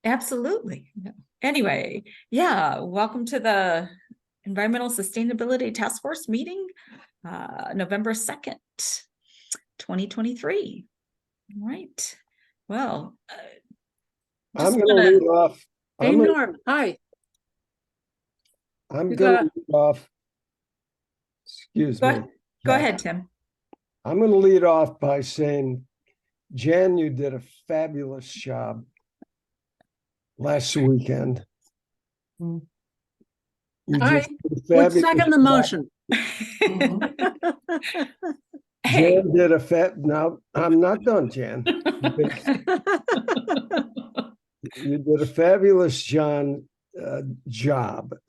Absolutely. Anyway, yeah, welcome to the Environmental Sustainability Task Force meeting, November 2nd, 2023. All right. Well, I'm going to lead off. Hey, Norm, hi. I'm going to lead off. Excuse me. Go ahead, Tim. I'm going to lead off by saying, Jan, you did a fabulous job last weekend. All You right, just did a let's fabulous second the job. motion. Hey. Jan did a no, I'm not done, Jan. You did a fabulous job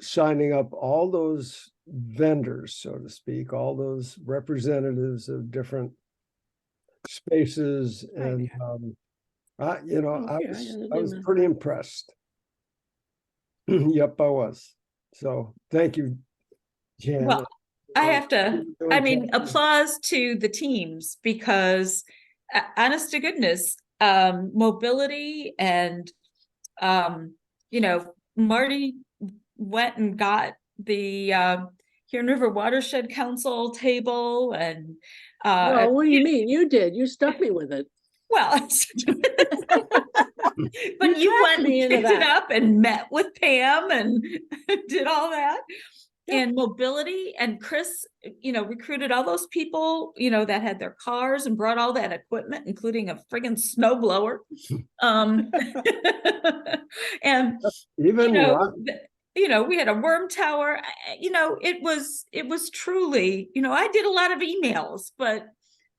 signing up all those vendors, so to speak, all those representatives of different spaces, and I was pretty impressed. Yep, I was. So thank you, Jan. Well, I have to, applause to the teams, because honest to goodness, mobility and, Marty went and got the Huron River Watershed Council table, and well, what do you mean? You did. You stuck me with it. Well, but you went and picked it up and met with Pam and did all that. And mobility, and Chris, recruited all those people, that had their cars and brought all that equipment, including a friggin' snow blower. And even we had a worm tower. It was truly, I did a lot of emails, but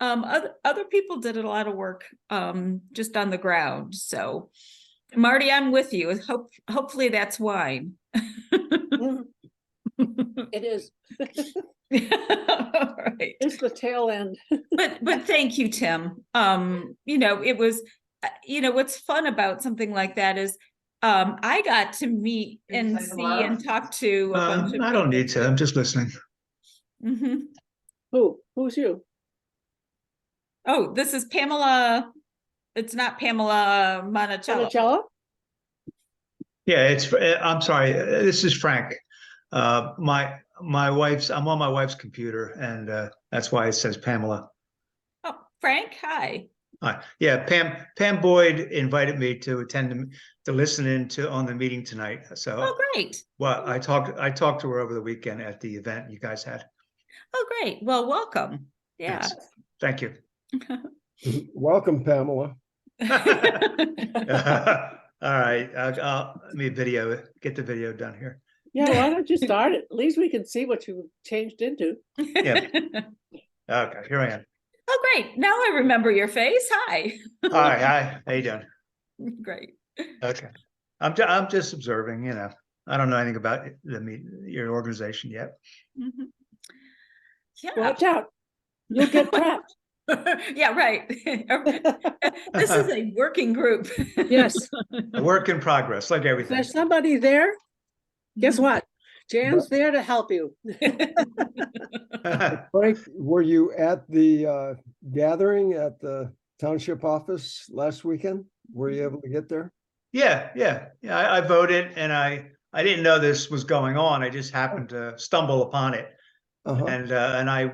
other people did a lot of work just on the ground. So Marty, I'm with you. Hopefully that's wine. It is. All right. It's the tail end. but thank you, Tim. It was, what's fun about something like that is I got to meet and see and talk to a bunch of I don't need to. I'm just listening. Mm-hmm. Who's you? Oh, this is Pamela. It's not Pamela Monticello. Yeah, I'm sorry. This is Frank. My wife's. I'm on my wife's computer, and that's why it says Pamela. Oh, Frank, hi. Hi. Yeah, Pam Boyd invited me to listen in on the meeting tonight. So. Oh, great. Well, I talked to her over the weekend at the event you guys had. Oh, great. Well, welcome. Yeah. Thanks. Thank you. Welcome, Pamela. All right. Let me get the video done here. Yeah, why don't you start it? At least we can see what you changed into. Yeah. Okay, here I am. Oh, great. Now I remember your face. Hi. Hi. How you doing? Great. Okay. I'm just observing, I don't know anything about your organization yet. Mm-hmm. Yeah. Watch out. You'll get trapped. Yeah, right. This is a working group. Yes. A work in progress, like everything. There's somebody there. Guess what? Jan's there to help you. Frank, were you at the gathering at the township office last weekend? Were you able to get there? Yeah. I voted, and I didn't know this was going on. I just happened to stumble upon it, and I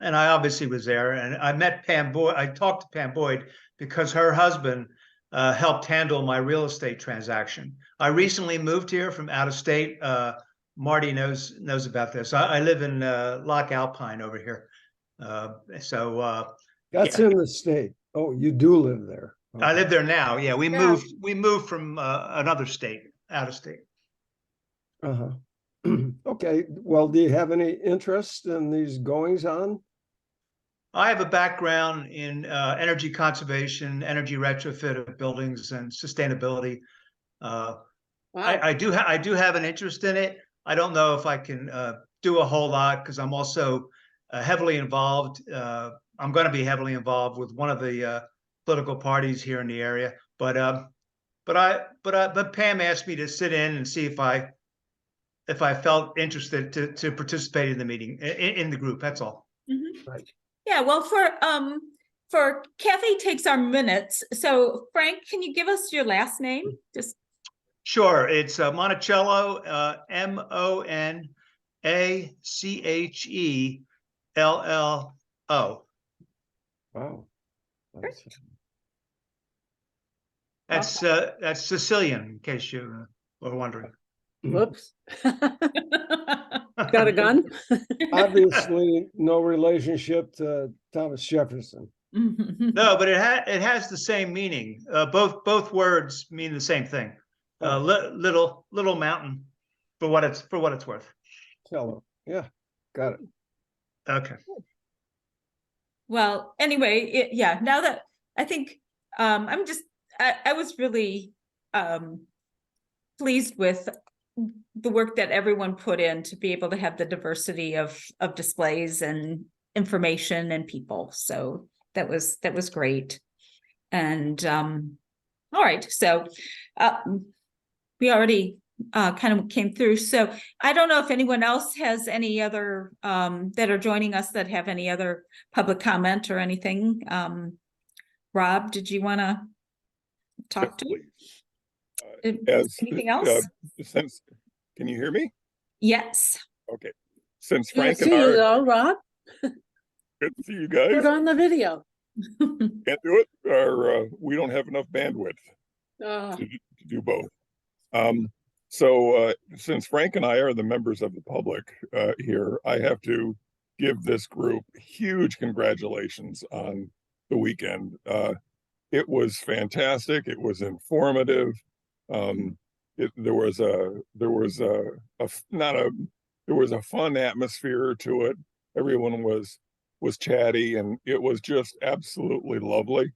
obviously was there. And I met Pam Boyd. I talked to Pam Boyd because her husband helped handle my real estate transaction. I recently moved here from out of state. Marty knows about this. I live in Loch Alpine over here. That's in the state. Oh, you do live there. Okay. I live there now. Yeah, we moved from another state, out of state. Okay. Well, do you have any interest in these goings on? I have a background in energy conservation, energy retrofit of buildings, and sustainability. Wow. I do have an interest in it. I don't know if I can do a whole lot, because I'm also heavily involved. I'm going to be heavily involved with one of the political parties here in the area. But Pam asked me to sit in and see if I felt interested to participate in the meeting, in the group. That's all. Mm-hmm. Right. Yeah, well, for for Kathy takes our minutes. So Frank, can you give us your last name? Just Sure, it's Monticello, Machello. Wow. That's Sicilian, in case you were wondering. Whoops. Got a gun? Obviously, no relationship to Thomas Jefferson. No, but it has the same meaning. Both words mean the same thing. Oh. Little mountain, for what it's worth. Cello. Yeah, got it. Okay. Well, anyway, yeah, now that I think I was really pleased with the work that everyone put in to be able to have the diversity of displays and information and people. So that was great. And all right, so we already kind of came through. So I don't know if anyone else has any other that are joining us that have any other public comment or anything. Rob, did you want to talk to? Anything else? Can you hear me? Yes. Okay. Since Can't Frank and see I you are though, Rob. good to see you guys. Put on the video. Can't do it, or we don't have enough bandwidth Uh, to do both. So since Frank and I are the members of the public here, I have to give this group huge congratulations on the weekend. It was fantastic. It was informative. There was a fun atmosphere to it. Everyone was chatty, and it was just absolutely lovely.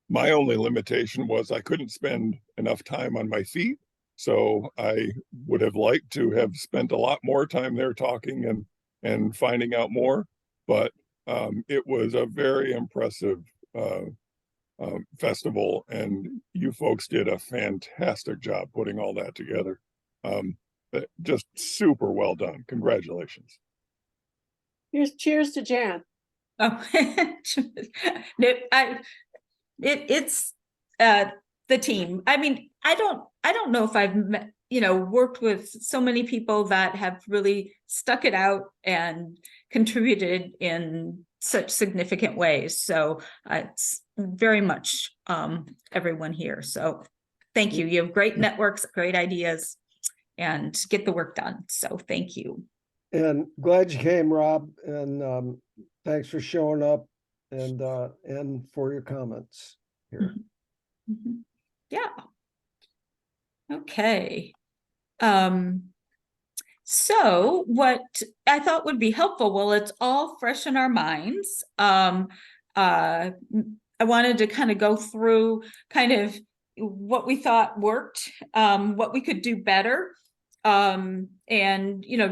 My only limitation was I couldn't spend enough time on my feet, so I would have liked to have spent a lot more time there talking and finding out more. But it was a very impressive festival, and you folks did a fantastic job putting all that together. Just super well done. Congratulations. here's cheers to Jan. Oh, no, it's the team. I mean, I don't know if I've met, worked with so many people that have really stuck it out and contributed in such significant ways. So it's very much everyone here. So thank you. You have great networks, great ideas, and get the work done. So thank you. And glad you came, Rob, and thanks for showing up and for your comments here. Yeah. Okay. So what I thought would be helpful, well, it's all fresh in our minds. I wanted to kind of go through kind of what we thought worked, what we could do better. And,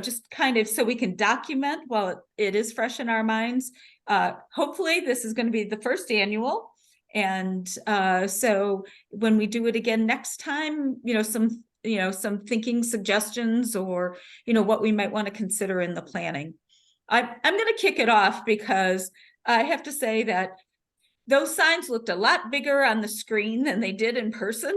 just kind of so we can document while it is fresh in our minds. Hopefully this is going to be the first annual. And so when we do it again next time, some thinking suggestions or, what we might want to consider in the planning. I'm going to kick it off because I have to say that those signs looked a lot bigger on the screen than they did in person.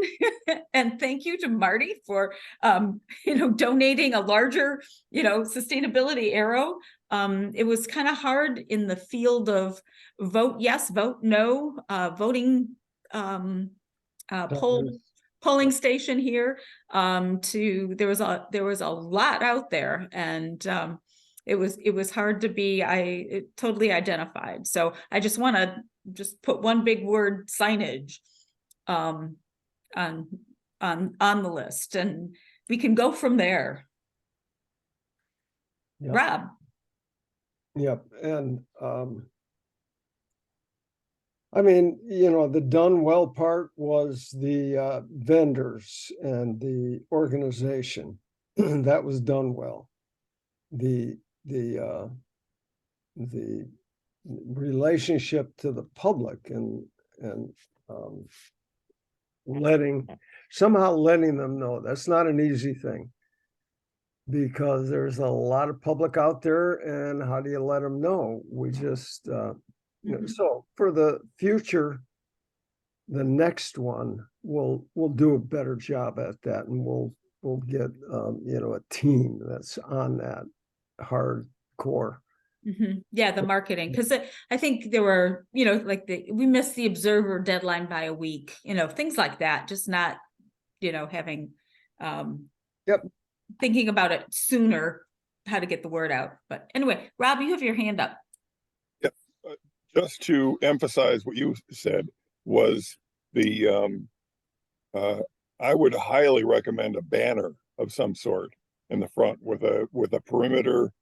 And thank you to Marty for, donating a larger, sustainability arrow. It was kind of hard in the field of vote yes, vote no, voting polling station here. There was a lot out there, and it was hard to be totally identified. So I just want to put one big word signage on the list, and we can go from there. Yep. Rob. Yep. And I mean, the done well part was the vendors and the organization that was done well. The relationship to the public and letting them know that's not an easy thing, because there's a lot of public out there, and how do you let them know? We just Mhm. So for the future, the next one, we'll do a better job at that, and we'll get, a team that's on that hardcore. Yeah, the marketing, because I think there were, like we missed the Observer deadline by a week, things like that, just not, having, Yep. thinking about it sooner, how to get the word out. But anyway, Rob, you have your hand up. Just to emphasize what you said was the I would highly recommend a banner of some sort in the front with a perimeter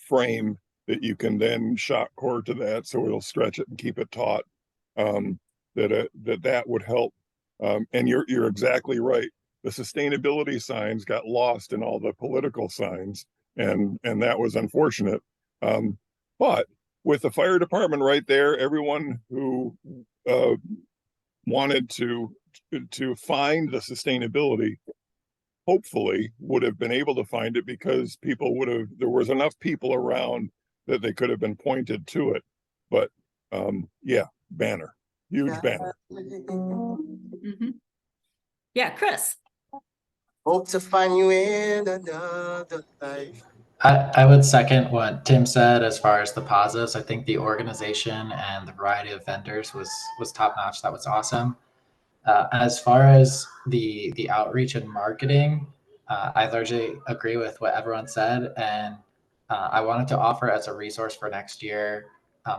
frame that you can then shot cord to that, so it'll stretch it and keep it taut. That would help. And you're exactly right. The sustainability signs got lost in all the political signs, and that was unfortunate. But with the fire department right there, everyone who wanted to find the sustainability hopefully would have been able to find it, because there was enough people around that they could have been pointed to it. But yeah, banner, huge banner. Yeah, Chris. Hope to find you in another life. I would second what Tim said as far as the positives. I think the organization and the variety of vendors was top notch. That was awesome. As far as the outreach and marketing, I largely agree with what everyone said, and I wanted to offer as a resource for next year.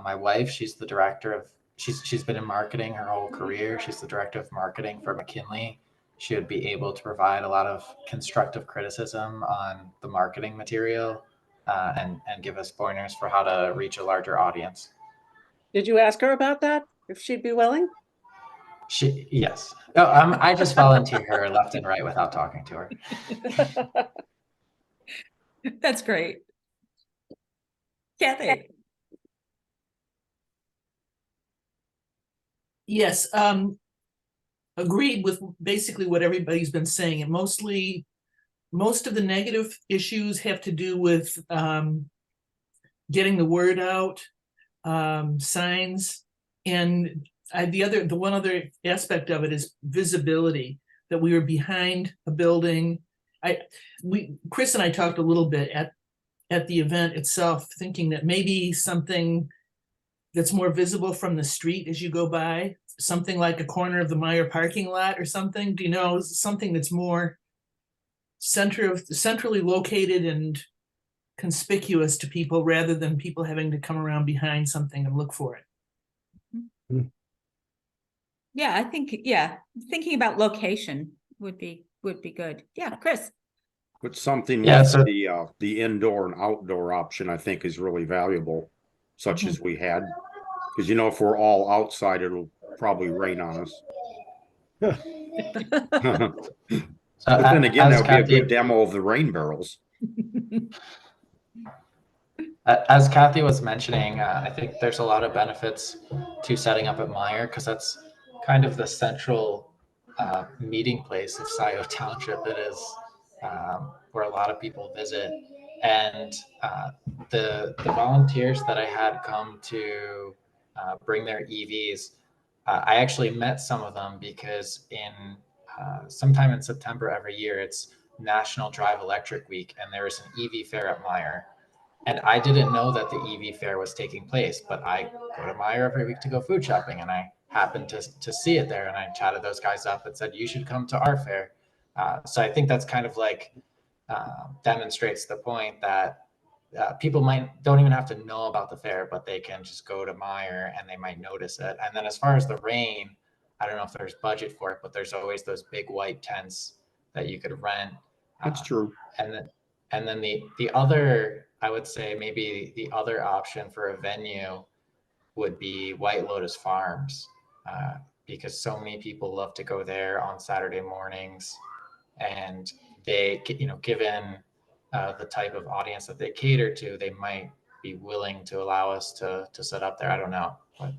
My wife, she's the director of she's been in marketing her whole career. She's the director of marketing for McKinley. She would be able to provide a lot of constructive criticism on the marketing material, and give us pointers for how to reach a larger audience. Did you ask her about that? If she'd be willing? Yes. Oh, I just volunteer her left and right without talking to her. That's great. Kathy. Yes, agreed with basically what everybody's been saying, and most of the negative issues have to do with getting the word out, signs, and the one other aspect of it is visibility, that we were behind a building. Chris and I talked a little bit at the event itself, thinking that maybe something that's more visible from the street as you go by, something like a corner of the Meyer parking lot or something, something that's more centrally located and conspicuous to people, rather than people having to come around behind something and look for it. Yeah, I think, thinking about location would be good. Yeah, Chris. But something Yeah, with so- the indoor and outdoor option, I think, is really valuable, such as we had. Because if we're all outside, it'll probably rain on us. But then again, that would be a good demo of the rain barrels. As Kathy was mentioning, I think there's a lot of benefits to setting up at Meyer, because that's kind of the central meeting place of Scio Township. It is where a lot of people visit, and the volunteers that I had come to bring their EVs, I actually met some of them because in sometime in September every year, it's National Drive Electric Week, and there is an EV fair at Meyer. And I didn't know that the EV fair was taking place, but I go to Meyer every week to go food shopping, and I happened to see it there, and I chatted those guys up and said, you should come to our fair. So I think that's kind of like demonstrates the point that people don't even have to know about the fair, but they can just go to Meyer and they might notice it. And then as far as the rain, I don't know if there's budget for it, but there's always those big white tents that you could rent. That's true. And then the other, I would say maybe the other option for a venue would be White Lotus Farms, because so many people love to go there on Saturday mornings, and they, given the type of audience that they cater to, they might be willing to allow us to set up there. I don't know. But...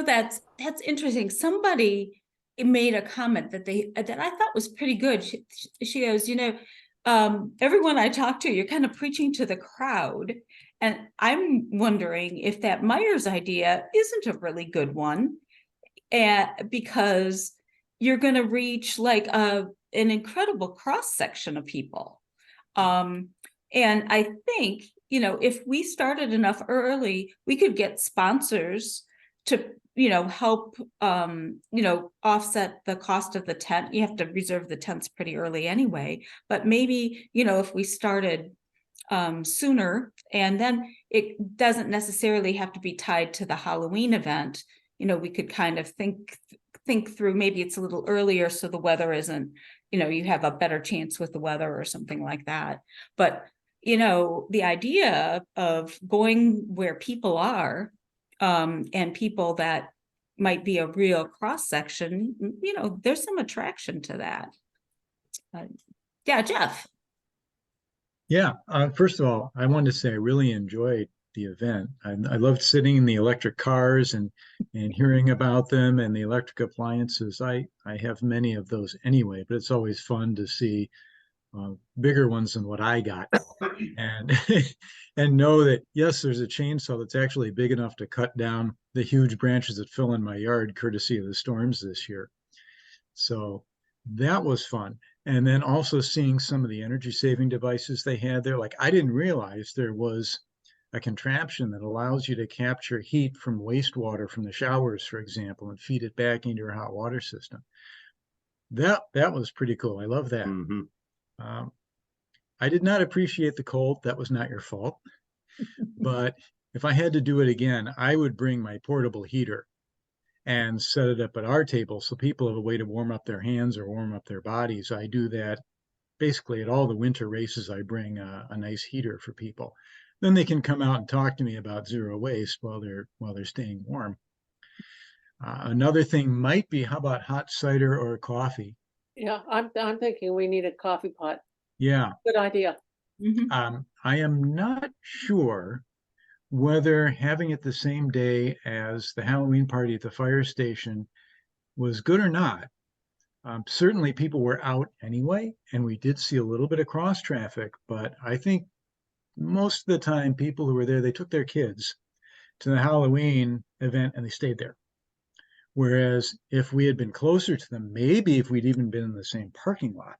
That's interesting. Somebody made a comment that I thought was pretty good. She goes, everyone I talk to, you're kind of preaching to the crowd. And I'm wondering if that Myers idea isn't a really good one, because you're going to reach like an incredible cross section of people. And I think, you know, if we started enough early, we could get sponsors to, you know, help, you know, offset the cost of the tent. You have to reserve the tents pretty early anyway, but maybe, you know, if we started sooner, and then it doesn't necessarily have to be tied to the Halloween event, you know, we could kind of think through, maybe it's a little earlier so the weather isn't, you know, you have a better chance with the weather or something like that. But, you know, the idea of going where people are, and people that might be a real cross section, you know, there's some attraction to that. Yeah, Jeff. Yeah, first of all, I wanted to say I really enjoyed the event. I loved sitting in the electric cars and hearing about them and the electric appliances. I have many of those anyway, but it's always fun to see bigger ones than what I got, and and know that yes, there's a chainsaw that's actually big enough to cut down the huge branches that fill in my yard, courtesy of the storms this year. So that was fun. And then also seeing some of the energy saving devices they had there. Like I didn't realize there was a contraption that allows you to capture heat from wastewater from the showers, for example, and feed it back into your hot water system. That was pretty cool. I love that. I did not appreciate the cold. That was not your fault. But if I had to do it again, I would bring my portable heater and set it up at our table so people have a way to warm up their hands or warm up their bodies. I do that basically at all the winter races. I bring a nice heater for people. Then they can come out and talk to me about zero waste while they're staying warm. Another thing might be, how about hot cider or coffee? Yeah, I'm thinking we need a coffee pot. Yeah. Good idea. I am not sure whether having it the same day as the Halloween party at the fire station was good or not. Certainly people were out anyway, and we did see a little bit of cross traffic, but I think most of the time people who were there, they took their kids to the Halloween event and they stayed there. Whereas if we had been closer to them, maybe if we'd even been in the same parking lot,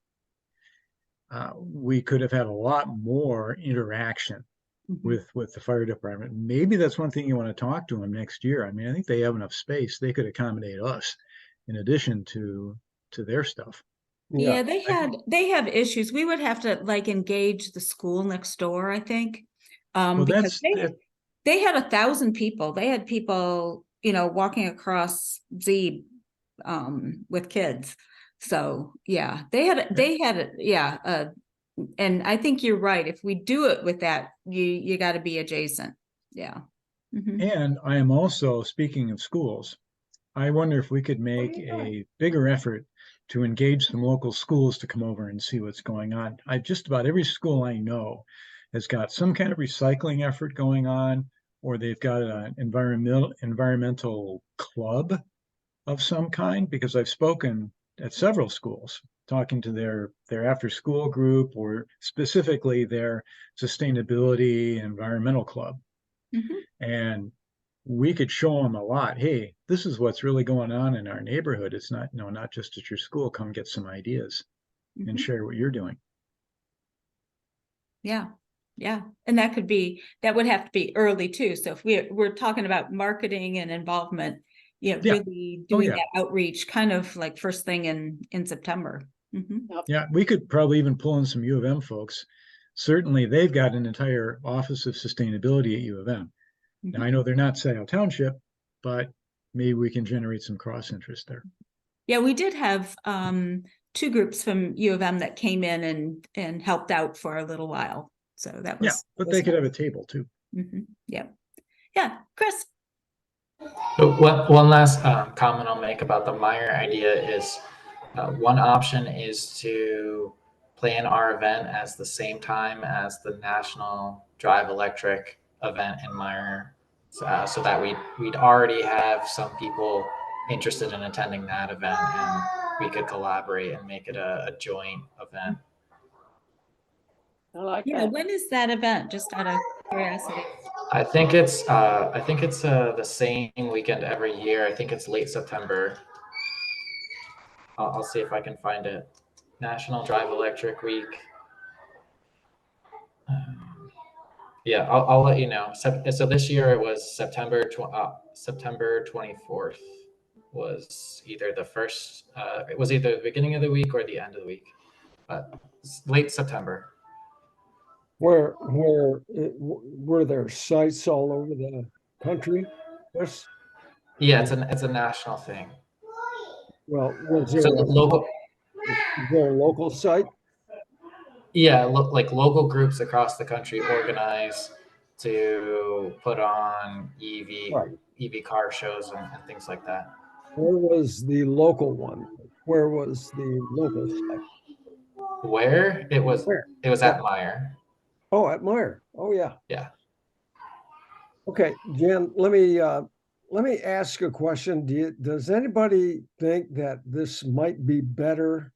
we could have had a lot more interaction with the fire department. Maybe that's one thing you want to talk to them next year. I mean, I think they have enough space. They could accommodate us in addition to their stuff. Yeah, they have issues. We would have to like engage the school next door, I think. Well, because they had 1,000 people. They had people, you know, walking across Zeeb with kids. So yeah, they had yeah. And I think you're right. If we do it with that, you got to be adjacent. Yeah. And I am also, speaking of schools, I wonder if we could make a bigger effort to engage some local schools to come over and see what's going on. Just about every school I know has got some kind of recycling effort going on, or they've got an environmental club of some kind, because I've spoken at several schools talking to their after school group, or specifically their sustainability environmental club. And we could show them a lot. Hey, this is what's really going on in our neighborhood. It's not, not just at your school. Come get some ideas and share what you're doing. Yeah. Yeah. And that would have to be early too. So if we're talking about marketing and involvement, really doing that outreach kind of like first thing in September. Yeah, we could probably even pull in some U of M folks. Certainly they've got an entire office of sustainability at U of M. Now I know they're not Scio Township, but maybe we can generate some cross interest there. Yeah, we did have 2 groups from U of M that came in and helped out for a little while. So that was but they could have a table too. Yeah. Chris. So one last comment I'll make about the Meyer idea is one option is to plan our event as the same time as the National Drive Electric event in Meyer, so that we'd already have some people interested in attending that event, and we could collaborate and make it a joint event. I like that. When is that event? Just out of Curiosity. I think it's the same weekend every year. I think it's late September. I'll see if I can find it. National Drive Electric Week. Yeah, I'll let you know. So this year it was September 24th was either the first, it was either the beginning of the week or the end of the week, but it's late September. Were there sites all over the country? Yes. Yeah, it's a national thing. Well, was there So local, a local site? yeah, like local groups across the country organize to put on EV car shows and things like that. Where was the local one? Where was the local site? Where it was Yeah. at Meyer. Oh, at Meyer. Oh, yeah. Yeah. Okay, Jan, let me ask a question. Does anybody think that this might be better?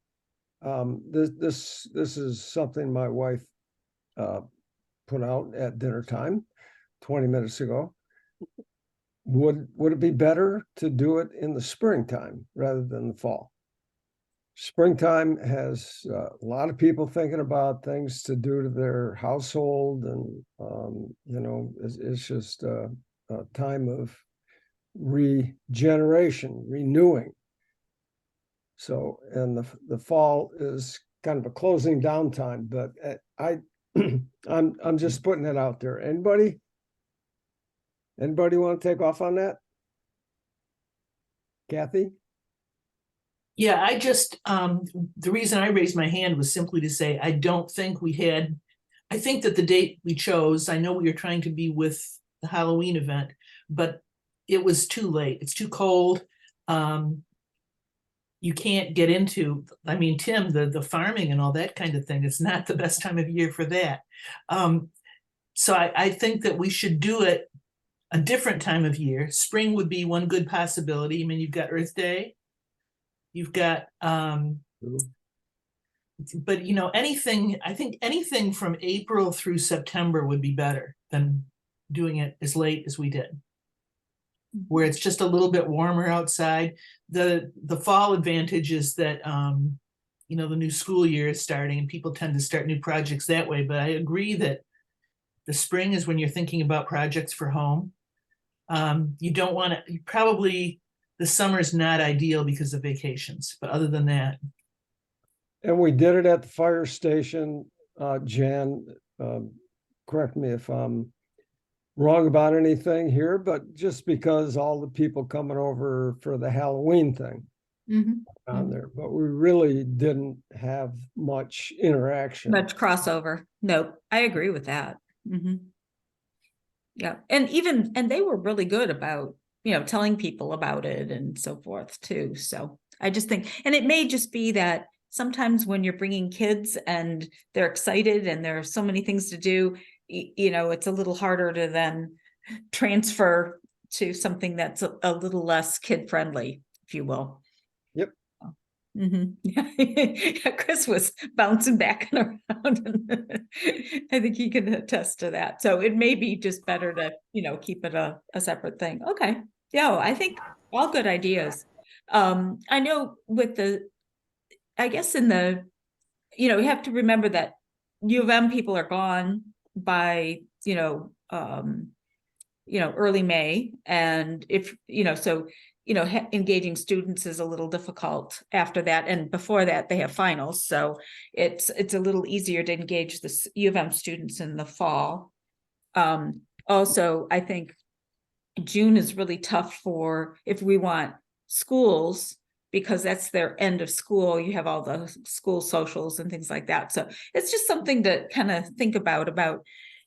This is something my wife put out at dinner time 20 minutes ago. Would it be better to do it in the springtime rather than the fall? Springtime has a lot of people thinking about things to do to their household, and it's just a time of regeneration, renewing. So, and the fall is kind of a closing down time, but I'm just putting it out there. Anybody want to take off on that? Kathy? Yeah, I just, the reason I raised my hand was simply to say, I think that the date we chose, I know we were trying to be with the Halloween event, but it was too late. It's too cold. You can't get into, I mean, Tim, the farming and all that kind of thing, it's not the best time of year for that. So I think that we should do it a different time of year. Spring would be one good possibility. I mean, you've got Earth Day. You've got, but I think anything from April through September would be better than doing it as late as we did, where it's just a little bit warmer outside. The fall advantage is that, the new school year is starting and people tend to start new projects that way. But I agree that the spring is when you're thinking about projects for home. You don't want to, the summer's not ideal because of vacations, but other than that. And we did it at the fire station. Jan, correct me if I'm wrong about anything here, but just because all the people coming over for the Halloween thing on there, but we really didn't have much interaction. Much crossover. No, I agree with that. Yeah. And they were really good about, telling people about it and so forth too. So I just think, and it may just be that sometimes when you're bringing kids and they're excited and there are so many things to do, it's a little harder to then transfer to something that's a little less kid friendly, if you will. Yep. Yeah, Chris was bouncing back and around. I think he can attest to that. So it may be just better to, keep it a separate thing. Okay. Yeah, I think all good ideas. I know with I guess you have to remember that U of M people are gone by, early May. And if, engaging students is a little difficult after that. And before that, they have finals. So it's a little easier to engage the U of M students in the fall. Also, I think June is really tough if we want schools, because that's their end of school. You have all the school socials and things like that. So it's just something to kind of think about,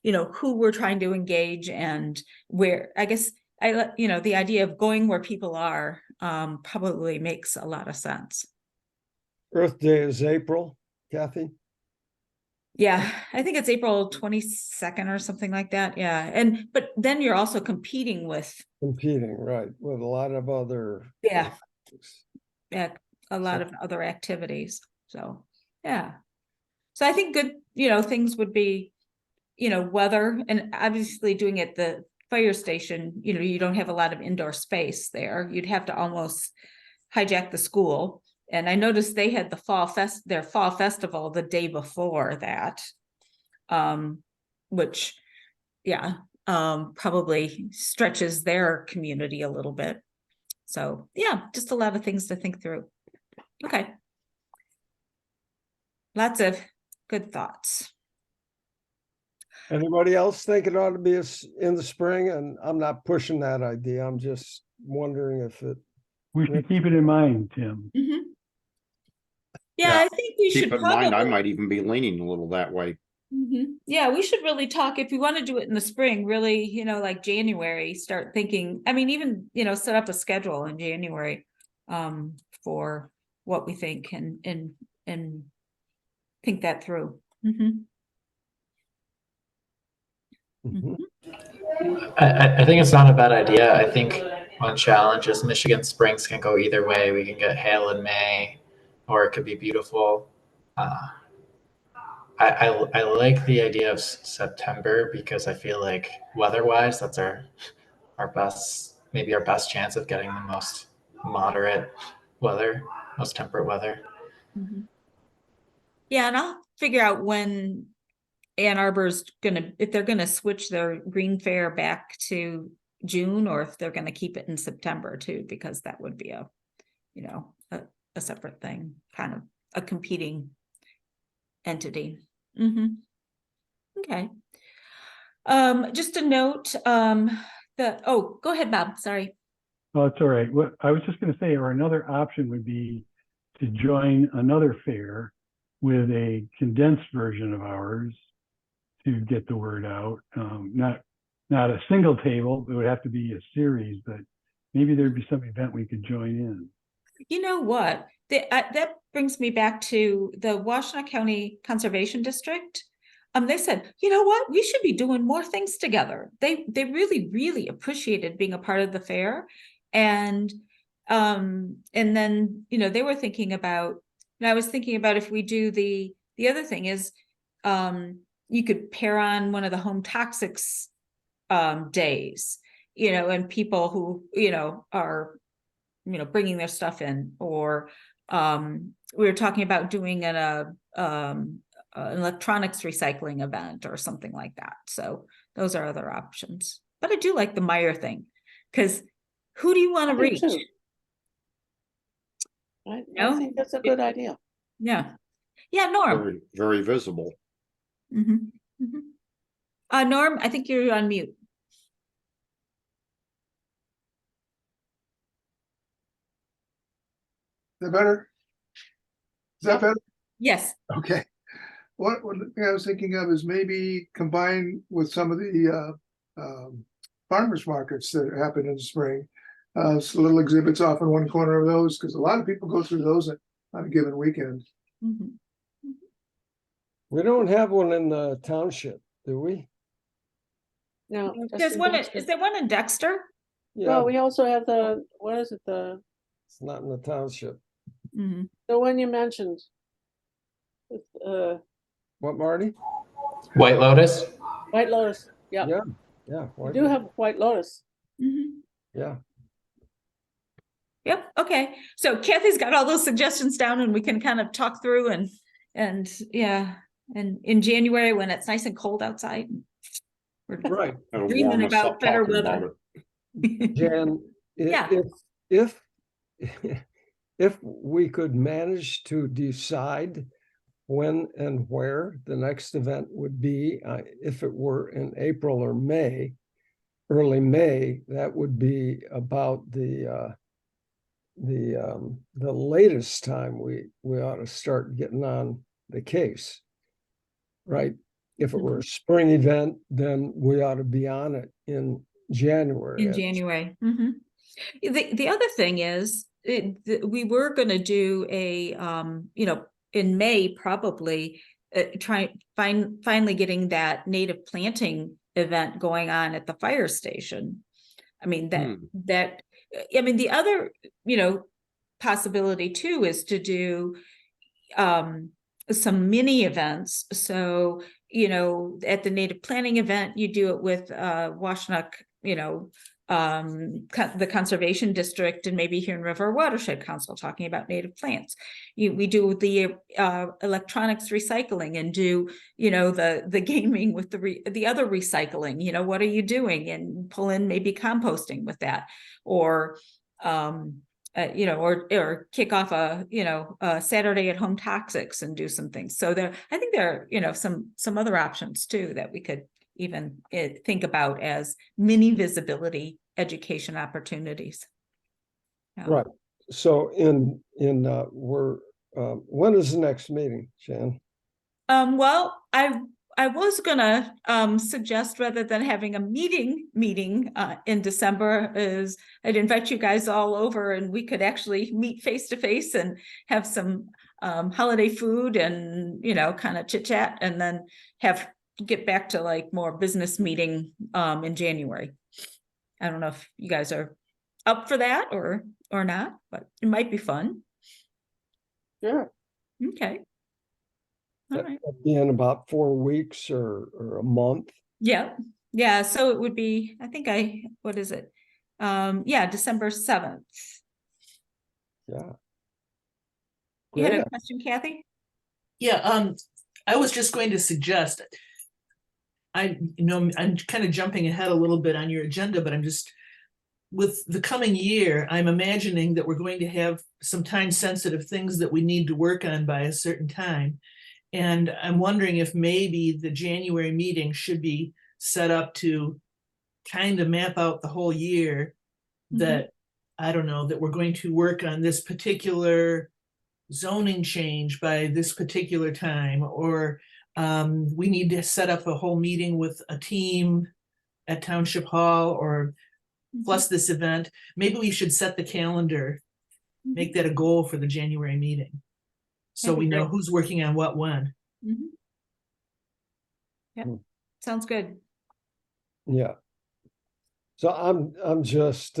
who we're trying to engage and where. I guess the idea of going where people are probably makes a lot of sense. Earth Day is April, Kathy? Yeah, I think it's April 22nd or something like that. Yeah. But then you're also competing, right, with a lot of other. Yeah, a lot of other activities. So, yeah. So I think good, things would be, weather, and obviously doing it at the fire station, you don't have a lot of indoor space there. You'd have to almost hijack the school. And I noticed they had their fall festival the day before that, which, probably stretches their community a little bit. So yeah, just a lot of things to think through. Okay. Lots of good thoughts. Anybody else think it ought to be in the spring? And I'm not pushing that idea. I'm just wondering if it. We should keep it in mind, Tim. Yeah, Yeah. I think we Keep should in mind, I probably. might even be leaning a little that way. Yeah, we should really talk, if we want to do it in the spring, really, like January, start thinking, I mean, even, set up a schedule in January for what we think and think that through. I think it's not a bad idea. I think one challenge is Michigan springs can go either way. We can get hail in May, or it could be beautiful. I like the idea of September because I feel like weather-wise, that's our best, maybe our best chance of getting the most moderate weather, most temperate weather. Yeah, and I'll figure out when Ann Arbor's if they're gonna switch their green fair back to June, or if they're gonna keep it in September too, because that would be a separate thing, kind of a competing entity. Okay. Just a note, go ahead, Bob, sorry. Oh, it's all right. What I was just going to say, or another option would be to join another fair with a condensed version of ours to get the word out. Not a single table, it would have to be a series, but maybe there'd be some event we could join in. You know what? That brings me back to the Washtenaw County Conservation District. They said, you know what? We should be doing more things together. They really, really appreciated being a part of the fair. And then, they were thinking about, and I was thinking about if we do the other thing is, you could pair on one of the home toxics days, and people who, are, bringing their stuff in, or we were talking about doing an electronics recycling event or something like that. So those are other options. But I do like the Meyer thing, because who do you want to reach? I think that's a good idea. Yeah. Yeah, Norm. Very, very visible. Norm, I think you're on mute. Is that better? Is that better? Yes. Okay. What thing I was thinking of is maybe combine with some of the farmers markets that happen in the spring. So little exhibits off in one corner of those, because a lot of people go through those on a given weekend. We don't have one in the township, do we? No. Is there one in Dexter? Yeah, Well, we also have what is it? it's not in the township. Mm-hmm. The one you mentioned. With, What, Marty? White Lotus? White Lotus. Yeah. Yeah. We do have White Lotus. Yeah. Yep. Okay. So Kathy's got all those suggestions down, and we can kind of talk through and in January when it's nice and cold outside, we're Right. dreaming about better weather. Jan, Yeah. if we could manage to decide when and where the next event would be, if it were in April or May, early May, that would be about the latest time we ought to start getting on the case, right? If it were a spring event, then we ought to be on it in January. The other thing is, we were going to do a in May, probably finally getting that native planting event going on at the fire station. I mean, the other, possibility too is to do some mini events. So, at the native planning event, you do it with Washtenaw, the conservation district, and maybe here in River Watershed Council talking about native plants. We do the electronics recycling, and do the gaming with the other recycling. What are you doing, and pull in maybe composting with that, or or kick off a Saturday at home toxics and do some things. So I think there are some other options too that we could even think about as mini visibility education opportunities. Right. So when is the next meeting, Jan? Well, I was gonna suggest, rather than having a meeting in December, is I'd invite you guys all over, and we could actually meet face to face and have some holiday food and kind of chit chat, and then get back to like more business meeting in January. I don't know if you guys are up for that or not, but it might be fun. Yeah. Okay. All right. Be in about 4 weeks or a month. Yeah. So it would be, I think what is it? December 7th. Yeah. You had a Great. question, Kathy? Yeah, I was just going to suggest, I'm kind of jumping ahead a little bit on your agenda, but with the coming year, I'm imagining that we're going to have some time sensitive things that we need to work on by a certain time. And I'm wondering if maybe the January meeting should be set up to kind of map out the whole year, that, I don't know, that we're going to work on this particular zoning change by this particular time, or we need to set up a whole meeting with a team at Township Hall, or plus this event. Maybe we should set the calendar, make that a goal for the January meeting, so we know who's working on what when. Yeah, sounds good. Yeah. So I'm just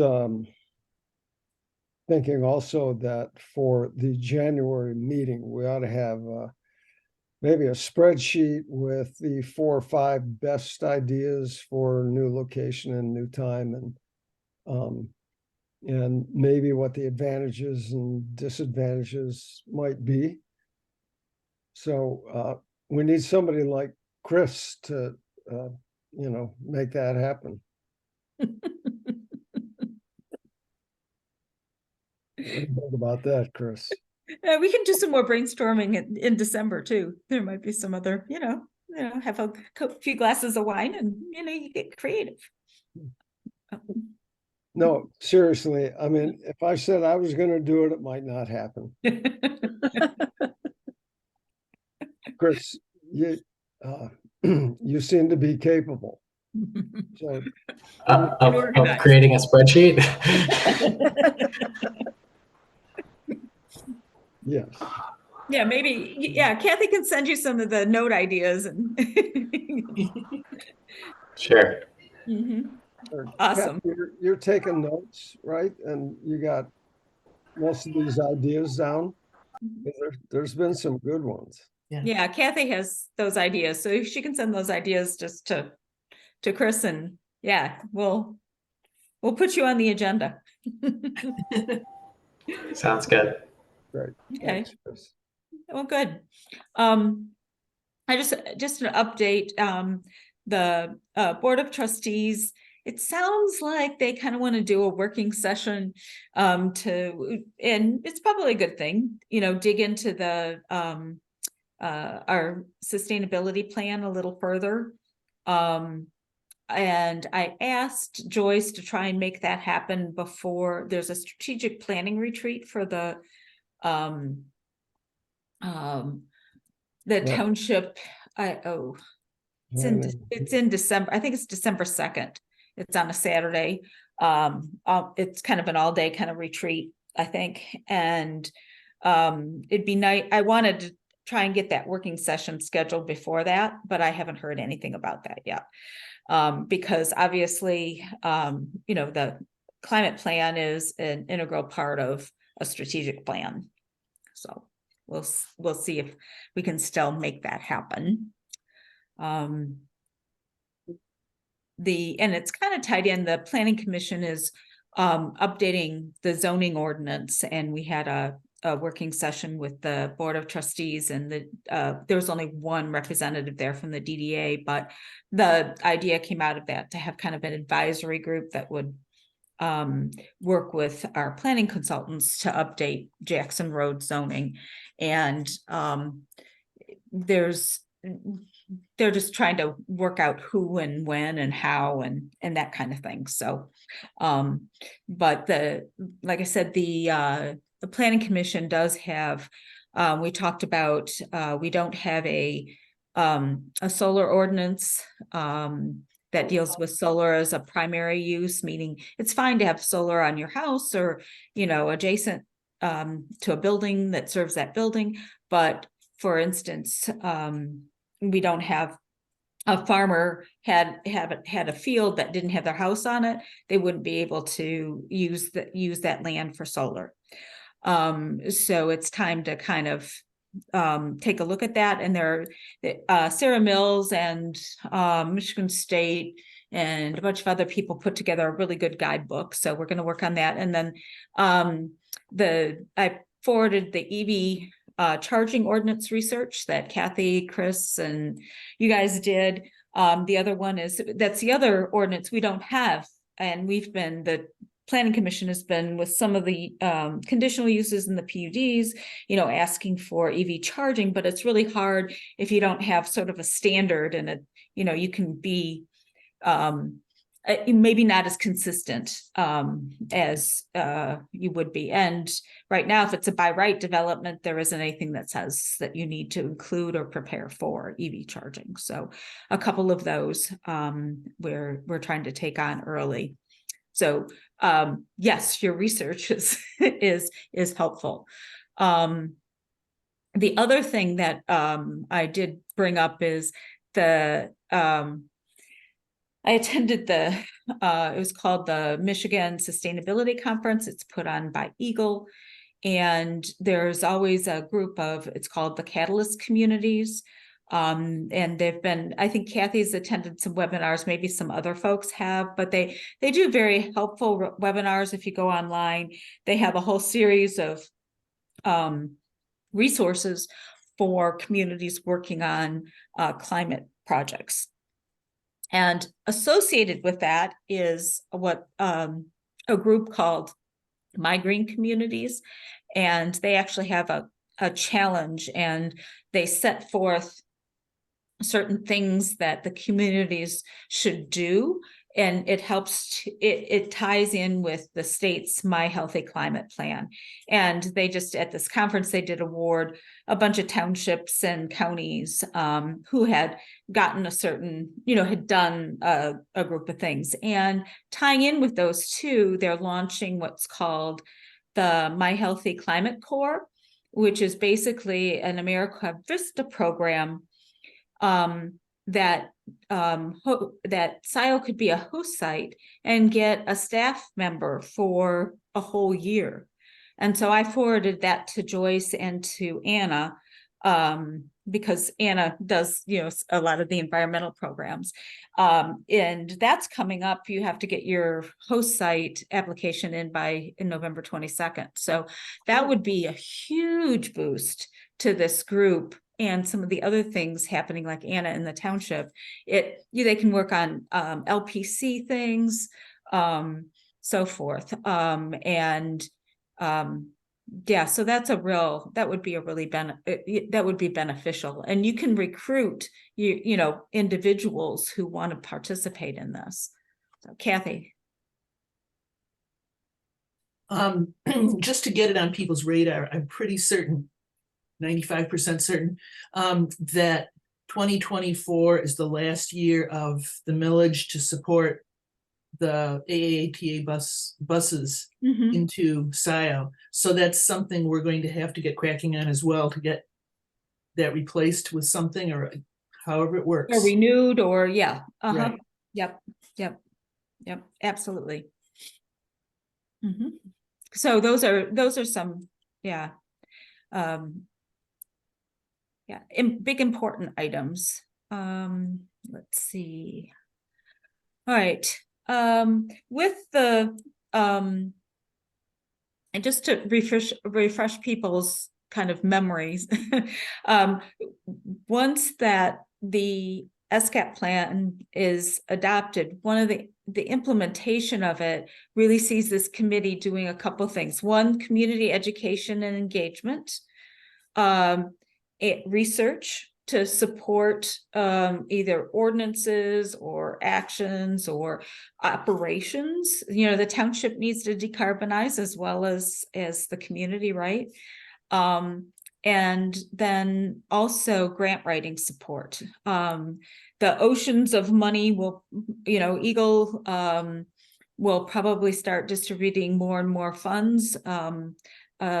thinking also that for the January meeting, we ought to have maybe a spreadsheet with the 4 or 5 best ideas for new location and new time, and maybe what the advantages and disadvantages might be. So we need somebody like Chris to make that happen. What do you think about that, Chris? We can do some more brainstorming in December too. There might be some other, have a few glasses of wine, and you get creative. No, seriously. I mean, if I said I was going to do it, it might not happen. Chris, you seem to be capable. So, of creating a spreadsheet. yes. Yeah, maybe. Yeah, Kathy can send you some of the note ideas, and Sure. Awesome. Kathy, you're taking notes, right? And you got most of these ideas down. There's been some good ones. Yeah, Kathy has those ideas, so she can send those ideas just to Chris, and we'll put you on the agenda. Sounds good. Great. Okay. Thanks, Chris. Well, good. I just an update. The Board of Trustees, it sounds like they kind of want to do a working session and it's probably a good thing, dig into the our sustainability plan a little further. And I asked Joyce to try and make that happen before there's a strategic planning retreat for the township. It's in December. I think it's December 2nd. It's on a Saturday. It's kind of an all-day kind of retreat, I think. And it'd be nice. I wanted to try and get that working session scheduled before that, but I haven't heard anything about that yet. Because obviously, the climate plan is an integral part of a strategic plan. So we'll see if we can still make that happen. And it's kind of tied in, the planning commission is updating the zoning ordinance, and we had a working session with the board of trustees, and there was only one representative there from the DDA, but the idea came out of that to have kind of an advisory group that would work with our planning consultants to update Jackson Road zoning. And they're just trying to work out who and when and how and that kind of thing. So, but like I said, the planning commission does have, we talked about, we don't have a solar ordinance that deals with solar as a primary use, meaning it's fine to have solar on your house or, adjacent to a building that serves that building. But for instance, we don't have a farmer had a field that didn't have their house on it, they wouldn't be able to use that land for solar. So it's time to kind of take a look at that. And there, Sarah Mills and Michigan State and a bunch of other people put together a really good guidebook. So we're going to work on that. And then I forwarded the EV charging ordinance research that Kathy, Chris, and you guys did. The other one that's the other ordinance we don't have. And the planning commission has been with some of the conditional uses in the PUDs, asking for EV charging, but it's really hard if you don't have sort of a standard, and you can be maybe not as consistent as you would be. And right now, if it's a by right development, there isn't anything that says that you need to include or prepare for EV charging. So a couple of those we're trying to take on early. So yes, your research is helpful. The other thing that I did bring up is I attended it was called the Michigan Sustainability Conference. It's put on by Eagle. And there's always a group it's called the Catalyst Communities. And they've been, I think Kathy's attended some webinars, maybe some other folks have, but they do very helpful webinars. If you go online, they have a whole series of resources for communities working on climate projects. And associated with that is what a group called My Green Communities. And they actually have a challenge, and they set forth certain things that the communities should do. And it helps, it ties in with the state's My Healthy Climate Plan. And they just, at this conference, they did award a bunch of townships and counties who had gotten a certain, had done a group of things. And tying in with those two, they're launching what's called the My Healthy Climate Corps, which is basically an America Vista program that Scio could be a host site and get a staff member for a whole year. And so I forwarded that to Joyce and to Anna, because Anna does, a lot of the environmental programs. And that's coming up. You have to get your host site application in November 22nd. So that would be a huge boost to this group. And some of the other things happening, like Anna in the township, they can work on LPC things, so forth. Yeah, so that would be beneficial. And you can recruit individuals who want to participate in this. So Kathy. Just to get it on people's radar, I'm pretty certain, 95% certain, that 2024 is the last year of the millage to support the AATA buses into Scio. So that's something we're going to have to get cracking on as well, to get that replaced with something, or however it works. Or renewed, or yeah. Right. Yep, absolutely. So those are some, big important items let's see. All right, with the, and just to refresh people's kind of memories, once that the SCAP plan is adopted, one of the implementation of it really sees this committee doing a couple things. One, community education and engagement, research to support either ordinances or actions or operations. You know, the township needs to decarbonize as well as the community, right? And then also grant writing support. The oceans of money will, you know, Eagle will probably start distributing more and more funds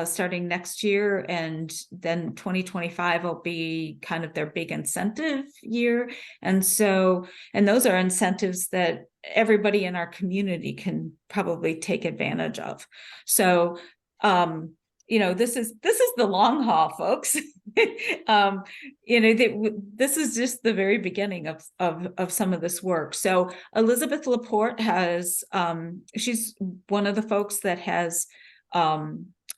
starting next year, and then 2025 will be kind of their big incentive year. And so, and those are incentives that everybody in our community can probably take advantage of. So, you know, this is the long haul, folks. You know, this is just the very beginning of some of this work. So Elizabeth Laporte has, she's one of the folks that has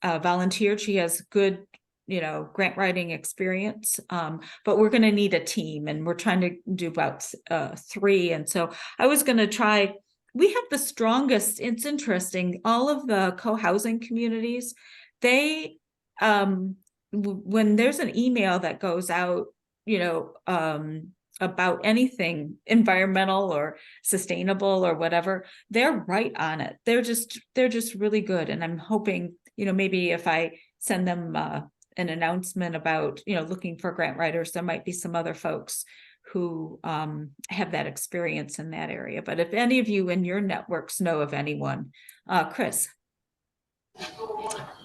volunteered. She has good, you know, grant writing experience, but we're going to need a team, and we're trying to do about 3. And so I was going to try, we have the strongest, it's interesting, all of the co-housing communities, they, when there's an email that goes out, you know, about anything environmental or sustainable or whatever, they're right on it. They're just really good. And I'm hoping, you know, maybe if I send them an announcement about, you know, looking for grant writers, there might be some other folks who have that experience in that area. But if any of you in your networks know of anyone, Chris.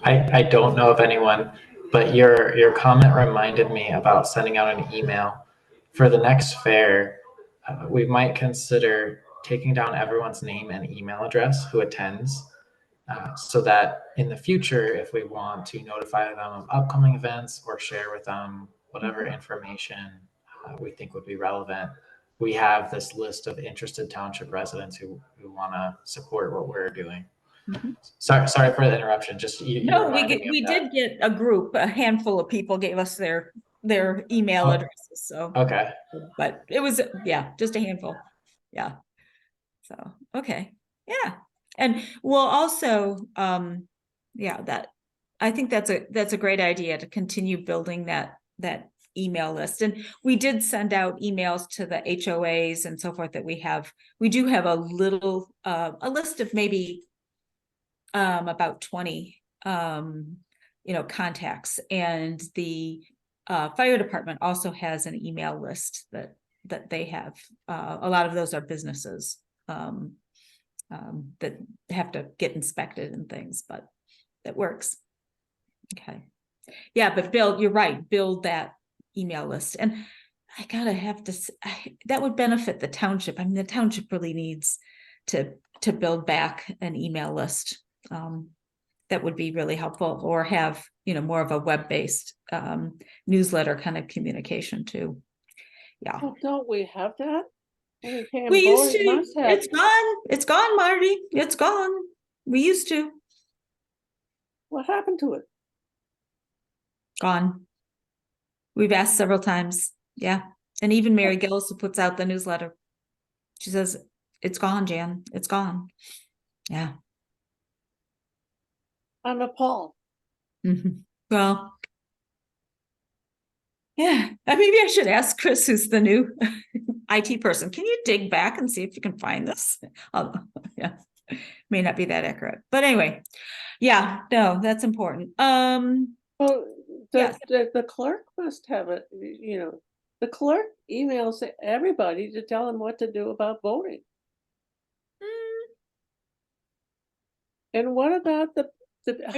I don't know of anyone, but your comment reminded me about sending out an email for the next fair. We might consider taking down everyone's name and email address who attends, so that in the future, if we want to notify them of upcoming events or share with them whatever information we think would be relevant, we have this list of interested township residents who want to support what we're doing. Mm-hmm. Sorry for the interruption. Just no, we did get a group, a handful of people gave us their email addresses. So okay, but it was, yeah, just a handful. Yeah. So okay, yeah, and we'll also yeah, that I think that's a great idea to continue building that email list. And we did send out emails to the HOAs and so forth that we have. We do have a little a list of maybe about 20 you know, contacts, and the fire department also has an email list that they have. A lot of those are businesses that have to get inspected and things, but that works. Okay, yeah, but Bill, you're right, build that email list. And I gotta have to, that would benefit the township. I mean, the township really needs to build back an email list. That would be really helpful, or have, you know, more of a web-based newsletter kind of communication too. Yeah. Oh, don't we have that? We used to. It's gone. It's gone, Marty. It's gone. We used to. What happened to it? Gone. We've asked several times. Yeah. And even Mary Gillis, who puts out the newsletter, she says, it's gone, Jan. It's gone. Yeah. I'm appalled. Mm-hmm. Well, yeah, maybe I should ask Chris, who's the new IT person. Can you dig back and see if you can find this? Yeah, may not be that accurate, but anyway, yeah, no, that's important. Well, yes. the clerk must have it. You know, the clerk emails everybody to tell them what to do about voting. And what about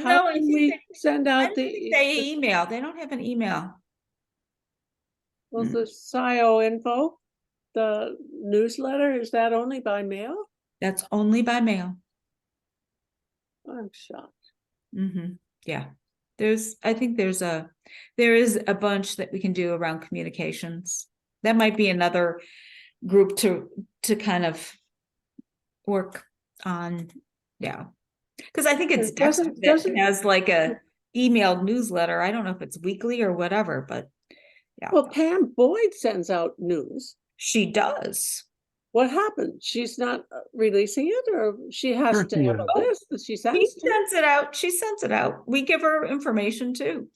how can we send out the email? They don't have an email. Well, the Scio info, the newsletter, is that only by mail? That's only by mail. I'm shocked. Mm-hmm. Yeah, I think there is a bunch that we can do around communications. that might be another group to kind of work on. Yeah, because I think it's It Dexter doesn't- that doesn't- has like a emailed newsletter. I don't know if it's weekly or whatever, but yeah, Well, Pam Boyd sends out news. she does. What happened? She's not releasing it, or she has Sure to she have is. a list that she She sends to? sends it out. She sends it out. We give her information too.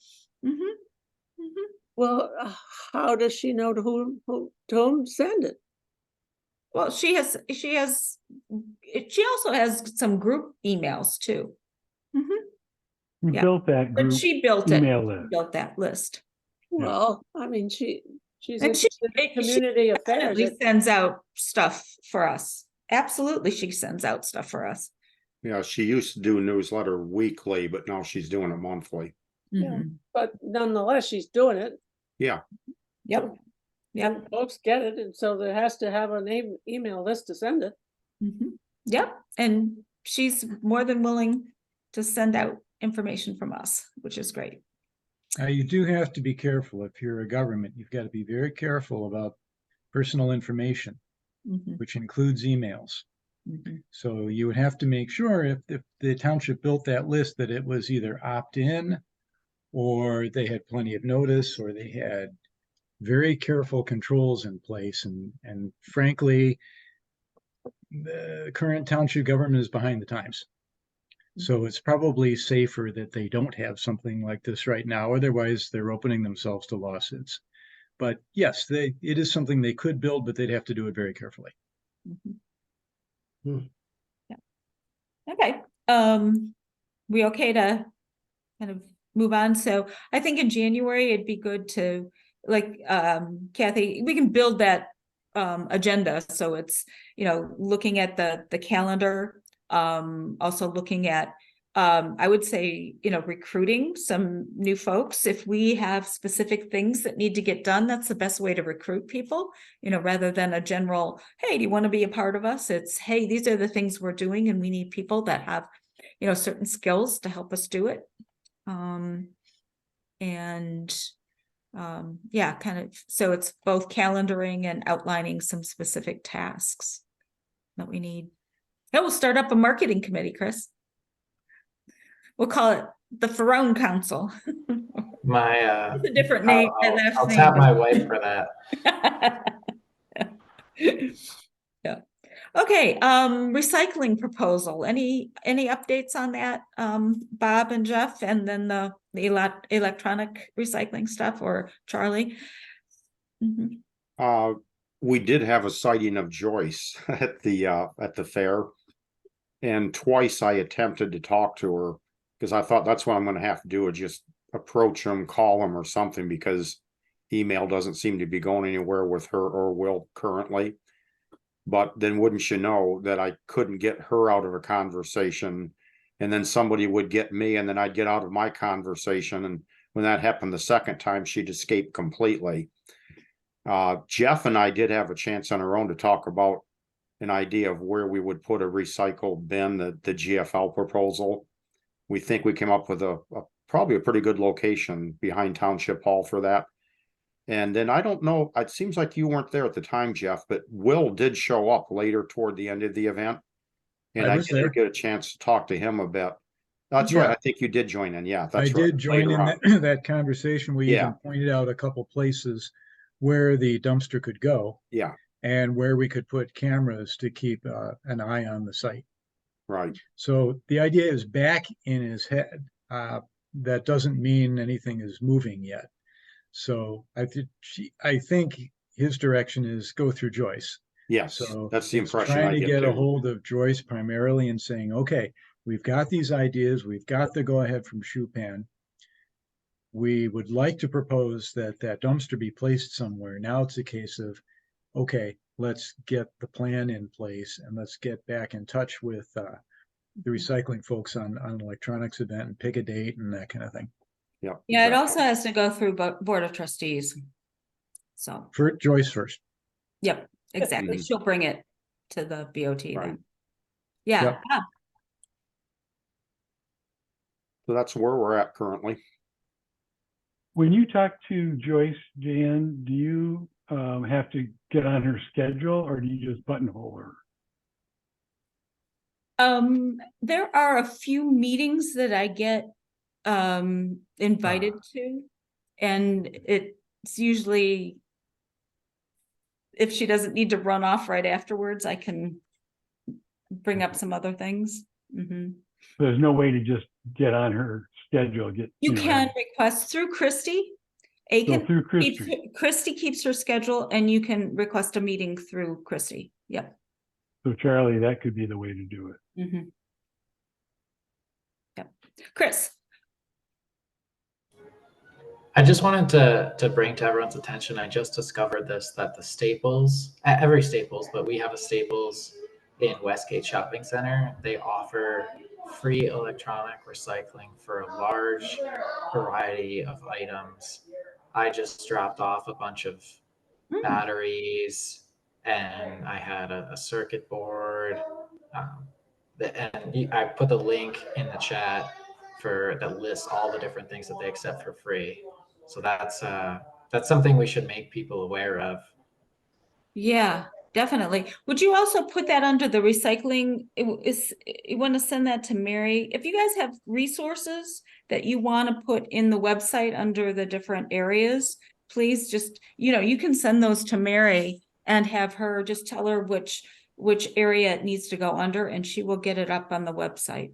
Well, how does she know to whom to send it? Well, she also has some group emails too. You Yeah. built that But group she built it. email She list. built that list. Well, I mean, she's And she- interested in she community affairs. Definitely sends out stuff for us. Absolutely, she sends out stuff for us. Yeah, she used to do a newsletter weekly, but now she's doing it monthly. Yeah. Mhm. But nonetheless, she's doing it. Yeah, Yep. Yep. And folks get it, and so there has to have an email list to send it. Yep. And she's more than willing to send out information from us, which is great. Now, you do have to be careful. If you're a government, you've got to be very careful about personal information, which includes emails. So you would have to make sure if the township built that list that it was either opt-in or they had plenty of notice or they had very careful controls in place. And frankly, the current township government is behind the times. So it's probably safer that they don't have something like this right now. Otherwise, they're opening themselves to lawsuits. But yes, it is something they could build, but they'd have to do it very carefully. Yeah. Okay. We okay to kind of move on? So I think in January, it'd be good to, like, Kathy, we can build that agenda. So it's, looking at the calendar, also looking at, I would say, recruiting some new folks. If we have specific things that need to get done, that's the best way to recruit people, rather than a general, hey, do you want to be a part of us? It's, hey, these are the things we're doing and we need people that have, certain skills to help us do it. Yeah, kind of, so it's both calendaring and outlining some specific tasks that we need. And we'll start up a marketing committee, Chris. We'll call it the Ferone Council. My It's a different name. I'll tap my wife for that. Yeah. Okay, recycling proposal. Any updates on that, Bob and Jeff, and then the electronic recycling stuff, or Charlie? we did have a sighting of Joyce at the fair. And twice I attempted to talk to her because I thought that's what I'm going to have to do, is just approach them, call them or something, because email doesn't seem to be going anywhere with her or Will currently. But then wouldn't you know that I couldn't get her out of a conversation, and then somebody would get me, and then I'd get out of my conversation. And when that happened the second time, she'd escape completely. Jeff and I did have a chance on our own to talk about an idea of where we would put a recycle bin, the GFL proposal. We think we came up with probably a pretty good location behind Township Hall for that. And then I don't know, it seems like you weren't there at the time, Jeff, but Will did show up later toward the end of the event. And I didn't get a chance to talk to him about. That's right. I think you did join in. Yeah, that's right. I did join in that conversation. We even pointed out a couple places where the dumpster could go. Yeah. And where we could put cameras to keep an eye on the site. Right. So the idea is back in his head. That doesn't mean anything is moving yet. So I think his direction is go through Joyce. Yes, so that's the impression trying I to get get too. a hold of Joyce primarily and saying, okay, we've got these ideas, we've got the go ahead from Schupan. We would like to propose that dumpster be placed somewhere. Now it's a case of, okay, let's get the plan in place and let's get back in touch with the recycling folks on an electronics event and pick a date and that kind of thing. Yeah. Yeah, it also has to go through Board of Trustees. So for Joyce first. Yep, exactly. She'll bring it to the BOT then. Yeah. Yep. So that's where we're at currently. When you talk to Joyce, Jan, do you have to get on her schedule, or do you just buttonhole her? There are a few meetings that I get invited to, and it's usually, if she doesn't need to run off right afterwards, I can bring up some other things. There's no way to just get on her schedule. You can request through Christy. Through Christy. Christy keeps her schedule, and you can request a meeting through Christy. Yep. So Charlie, that could be the way to do it. Yep. Chris. I just wanted to bring to everyone's attention, I just discovered this, that the Staples, every Staples, but we have a Staples in Westgate Shopping Center. They offer free electronic recycling for a large variety of items. I just dropped off a bunch of batteries, and I had a circuit board. And I put the link in the chat that lists all the different things that they accept for free. So that's something we should make people aware of. Yeah, definitely. Would you also put that under the recycling? You want to send that to Mary? If you guys have resources that you want to put in the website under the different areas, please just, you can send those to Mary and have her just tell her which area it needs to go under, and she will get it up on the website.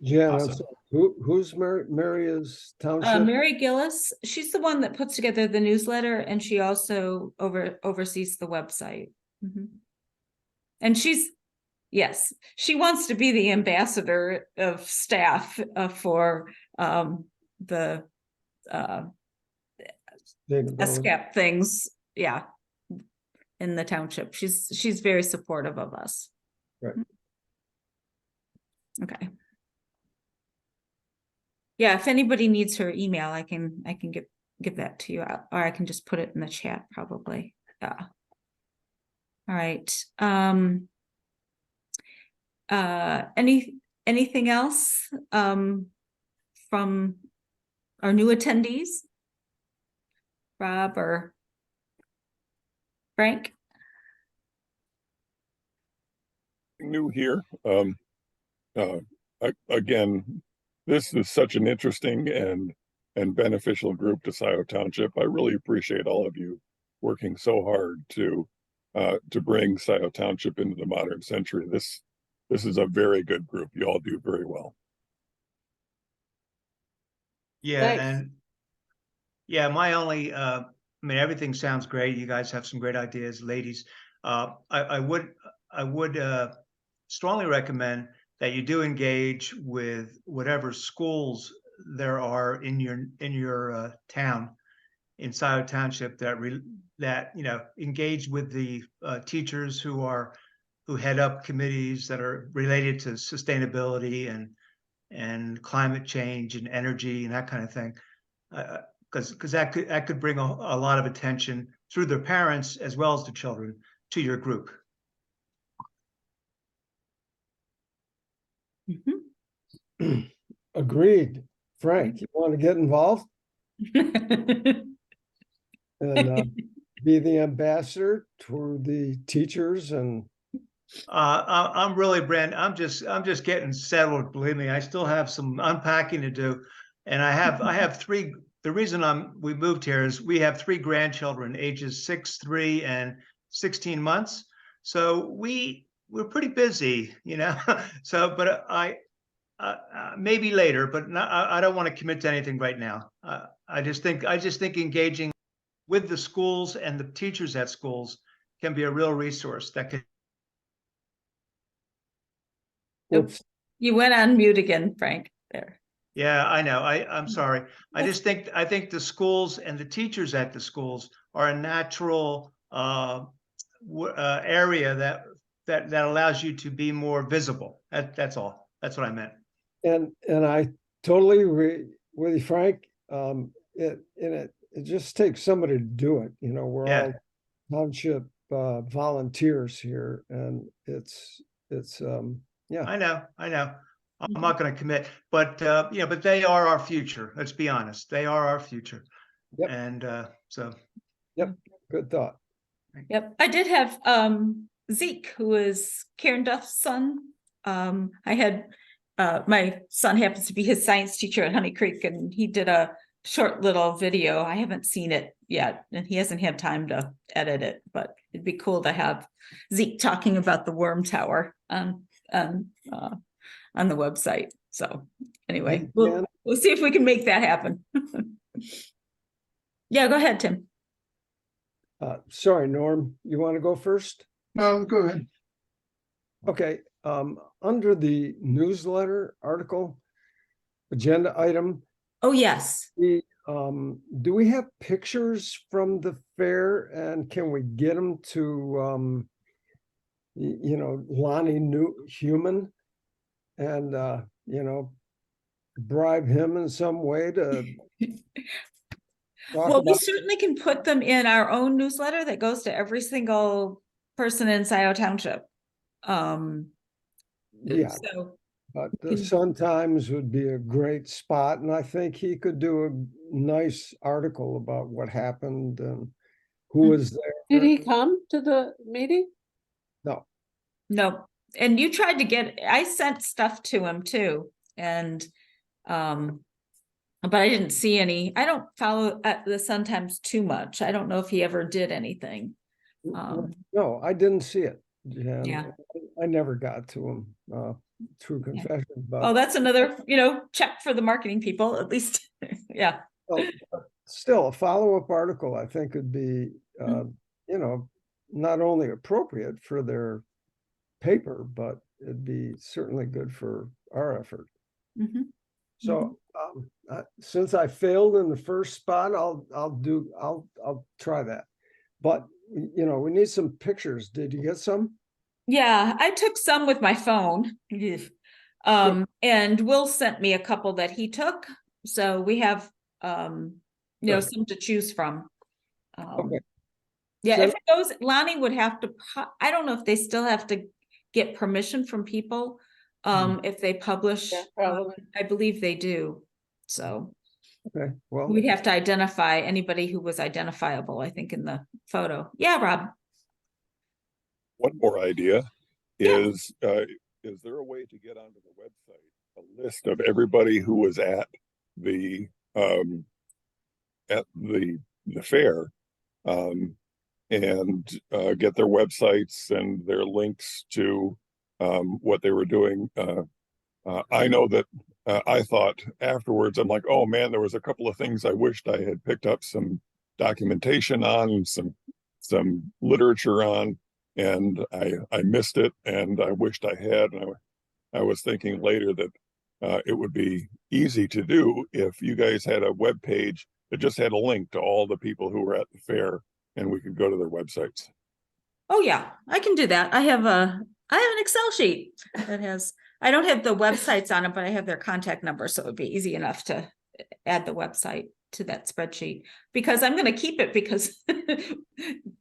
Yeah, Awesome. who's Maria's Township? Mary Gillis, she's the one that puts together the newsletter, and she also oversees the website. And she wants to be the ambassador of staff for the SCAP things. Yeah, in the township. She's very supportive of us. Right. Okay. Yeah, if anybody needs her email, I can give that to you, or I can just put it in the chat probably. Yeah. All right. Anything else from our new attendees? Rob or Frank? New here. Again, this is such an interesting and beneficial group to Scio Township. I really appreciate all of you working so hard to bring Scio Township into the modern century. This is a very good group. You all do very well. Yeah, Thanks. and yeah, my only everything sounds great. You guys have some great ideas, ladies. I would strongly recommend that you do engage with whatever schools there are in your town, in Scio Township, that engage with the teachers who head up committees that are related to sustainability and climate change and energy and that kind of thing, because that could bring a lot of attention through their parents as well as the children to your group. Agreed. Frank, you want to get involved and be the ambassador to the teachers? And I'm really, Brent, I'm just getting settled. Believe me, I still have some unpacking to do, and I have three. The reason we moved here is we have three grandchildren, ages 6, 3, and 16 months. So we're pretty busy, So, but maybe later, but I don't want to commit to anything right now. I just think engaging with the schools and the teachers at schools can be a real resource that could. You went on mute again, Frank. There. Yeah, I know. I'm sorry. I think the schools and the teachers at the schools are a natural area that allows you to be more visible. That's all. That's what I meant. And I totally agree with you, Frank. It just takes somebody to do it. We're all township volunteers here, and it's yeah. I know. I'm not going to commit, but but they are our future. Let's be honest. They are our future. Yep. And so. Yep, good thought. Yep, I did have Zeke, who is Karen Duff's son. I had my son happens to be his science teacher at Honey Creek, and he did a short little video. I haven't seen it yet, and he hasn't had time to edit it, but it'd be cool to have Zeke talking about the worm tower on the website. So anyway, Hey, we'll Dan. we'll see if we can make that happen. Yeah, go ahead, Tim. Sorry, Norm, you want to go first? No, go ahead. Okay, under the newsletter article, agenda item, Oh, yes. do we have pictures from the fair, and can we get them to, you know, Lonnie Human and, you know, bribe him in some way to talk Well, we about? certainly can put them in our own newsletter that goes to every single person in Scio Township. Yeah. So But the Sun Times would be a great spot, and I think he could do a nice article about what happened and who was there. Did he come to the meeting? No, no, and you tried to get, I sent stuff to him too, and but I didn't see any. I don't follow the Sun Times too much. I don't know if he ever did anything. no, I didn't see it. And Yeah. I never got to him, true confession, Oh, but that's another, check for the marketing people, at least. Yeah. still a follow-up article, I think would be, you know, not only appropriate for their paper, but it'd be certainly good for our effort. Mhm. So, since I failed in the first spot, I'll try that. But, you know, we need some pictures. Did you get some? Yeah, I took some with my phone. And Will sent me a couple that he took. So we have, some to choose from. Okay. Yeah, So- if it goes, Lonnie would have to, I don't know if they still have to get permission from people. If they publish, Yeah, probably. I believe they do. So Okay, well, we'd have to identify anybody who was identifiable, I think, in the photo. Yeah, Rob. One more idea Yeah. is there a way to get onto the website a list of everybody who was at the fair, and get their websites and their links to what they were doing? I know that I thought afterwards, I'm like, oh man, there was a couple of things I wished I had picked up some documentation on, some literature on, and I missed it, and I wished I had. And I was thinking later that it would be easy to do if you guys had a web page that just had a link to all the people who were at the fair, and we could go to their websites. Oh yeah, I can do that. I have an Excel sheet that has, I don't have the websites on it, but I have their contact number, so it would be easy enough to add the website to that spreadsheet, because I'm going to keep it, because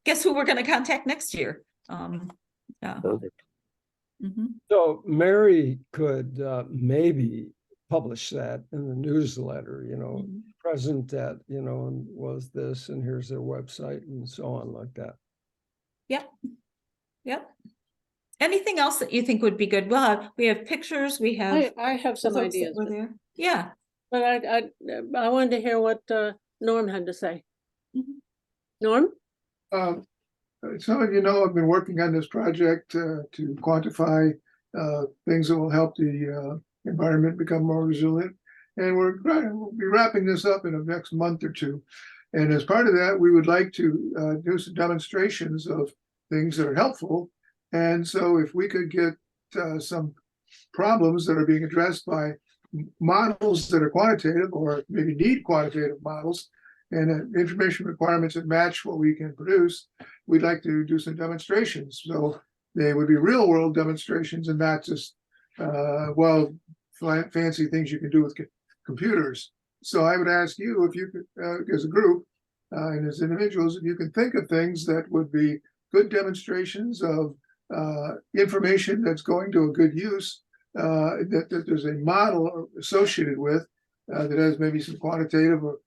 guess who we're going to contact next year? Yeah. Perfect. so Mary could maybe publish that in the newsletter, you know, present that, you know, and was this, and here's their website and so on like that. Yep. Anything else that you think would be good? Well, we have pictures, we have. I have some folks that ideas, were there. Yeah. but I wanted to hear what Norm had to say. Norm? Some of you know, I've been working on this project to quantify things that will help the environment become more resilient. And we'll be wrapping this up in the next month or two. And as part of that, we would like to do some demonstrations of things that are helpful. And so if we could get some problems that are being addressed by models that are quantitative, or maybe need quantitative models, and information requirements that match what we can produce, we'd like to do some demonstrations. So they would be real world demonstrations and not just, fancy things you can do with computers. So I would ask you if you could, as a group and as individuals, if you can think of things that would be good demonstrations of information that's going to a good use, that there's a model associated with that has maybe some quantitative or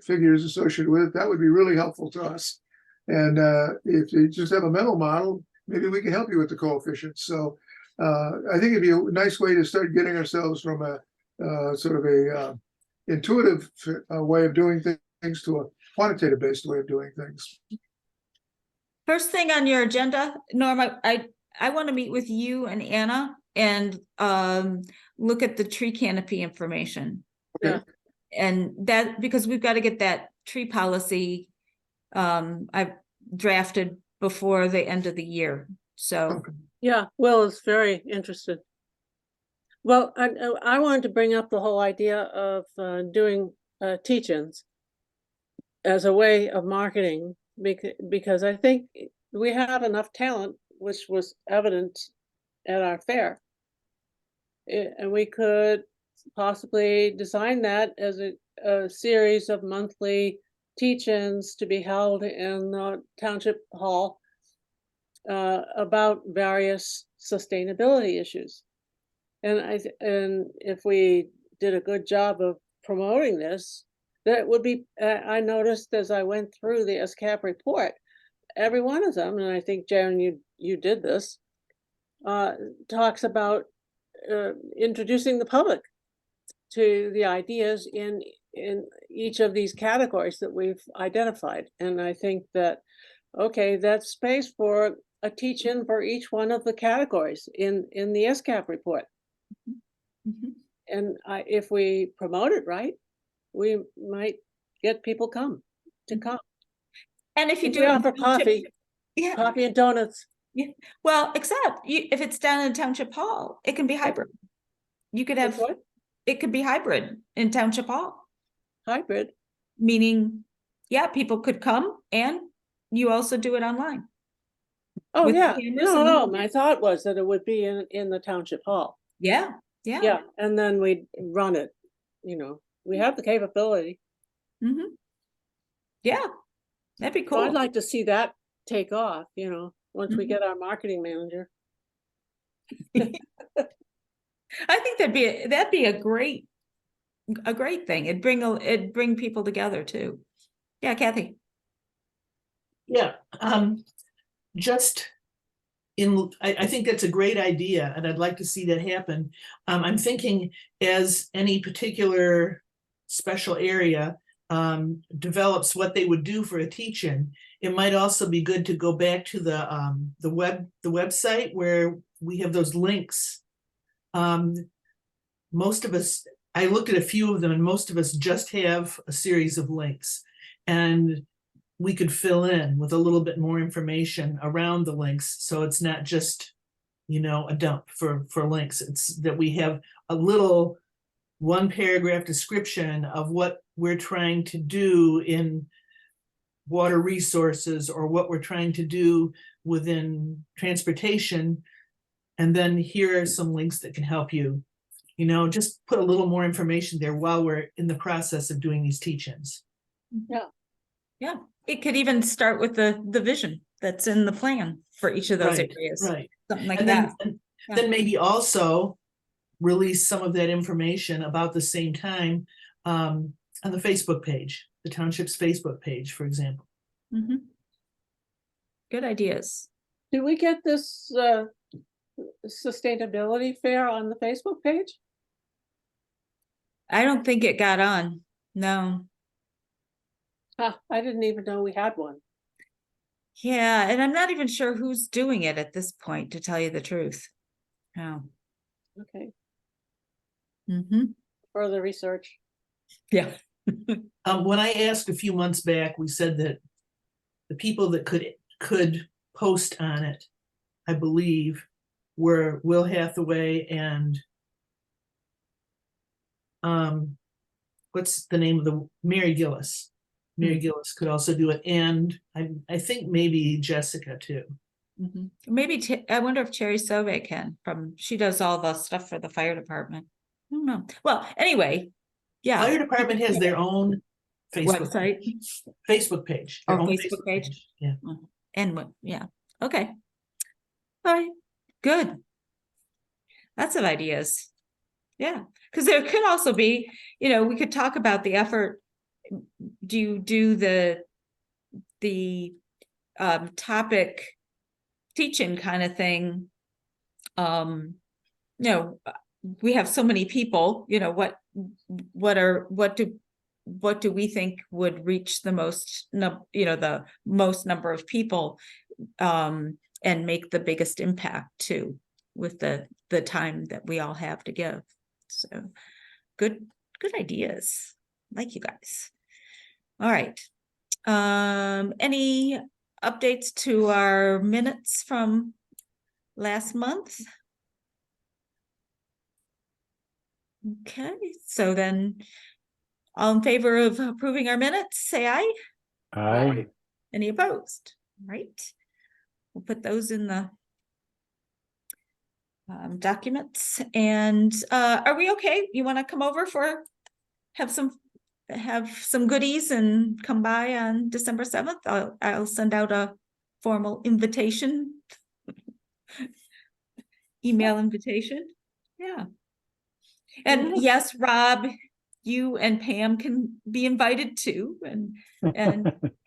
figures associated with it, that would be really helpful to us. And if you just have a mental model, maybe we can help you with the coefficients. So I think it'd be a nice way to start getting ourselves from a sort of a intuitive way of doing things to a quantitative based way of doing things. First thing on your agenda, Norma, I want to meet with you and Anna and look at the tree canopy information. Okay. And that, because we've got to get that tree policy I've drafted before the end of the year. So Okay. Yeah, Will is very interested. Well, I wanted to bring up the whole idea of doing teach-ins as a way of marketing, because I think we have enough talent, which was evident at our fair. And we could possibly design that as a series of monthly teach-ins to be held in the Township Hall about various sustainability issues. And if we did a good job of promoting this, that would be, I noticed as I went through the SCAP report, every one of them, and I think, Jaron, you did this, talks about introducing the public to the ideas in each of these categories that we've identified. And I think that, okay, that's space for a teach-in for each one of the categories in the SCAP report. mm-hmm. And if we promote it right, we might get people to come. And if you do we it in offer coffee, yeah, coffee and donuts. yeah. Well, except if it's down in Township Hall, it can be hybrid. You could have What? It could be hybrid in Township Hall. Hybrid, Meaning, yeah, people could come and you also do it online. oh With yeah, cameras no, and- my thought was that it would be in the Township Hall. Yeah. Yeah, and then we'd run it, we have the capability. Mm-hmm. Yeah, that'd be So cool. I'd like to see that take off, once we Mhm. get our marketing manager. I think that'd be a great thing. It'd bring people together too. Yeah, Kathy. Yeah, I think that's a great idea, and I'd like to see that happen. I'm thinking as any particular special area develops what they would do for a teach-in, it might also be good to go back to the website where we have those links. Most of us, I looked at a few of them, and most of us just have a series of links, and we could fill in with a little bit more information around the links. So it's not just, a dump for links. It's that we have a little 1-paragraph description of what we're trying to do in water resources or what we're trying to do within transportation. And then here are some links that can help you, just put a little more information there while we're in the process of doing these teach-ins. Yeah. Yeah. It could even start with the vision that's in the plan for each of those areas. Right. Something like And that. then maybe also release some of that information about the same time on the Facebook page, the township's Facebook page, for example. Mm-hmm. Good ideas. Do we get this sustainability fair on the Facebook page? I don't think it got on. No. I didn't even know we had one. Yeah, and I'm not even sure who's doing it at this point, to tell you the truth. Oh. Okay, Mm-hmm. further research. Yeah. When I asked a few months back, we said that the people that could post on it, I believe, were Will Hathaway and what's the name of the Mary Gillis. Mary Gillis could also do it, and I think maybe Jessica too. Mm-hmm. Maybe I wonder if Cherry Sove can. She does all the stuff for the fire department. I don't know. Well, anyway, yeah. Fire department has their own Facebook page. Their own Facebook page. Yeah. And yeah. Okay. All right. Good. Lots of ideas. Yeah, because there could also be, we could talk about the effort do you do the topic teaching kind of thing? You know, we have so many people, you know, what do we think would reach the most, the most number of people, and make the biggest impact too, with the time that we all have to give. So good ideas. Like you guys. All right. Any updates to our minutes from last month? Okay, so then all in favor of approving our minutes, say aye. Aye. Any opposed? All right. We'll put those in the documents. And are we okay? You want to come over have some goodies and come by on December 7th? I'll send out a formal invitation. Email invitation. Yeah. And yes, Rob, you and Pam can be invited too. And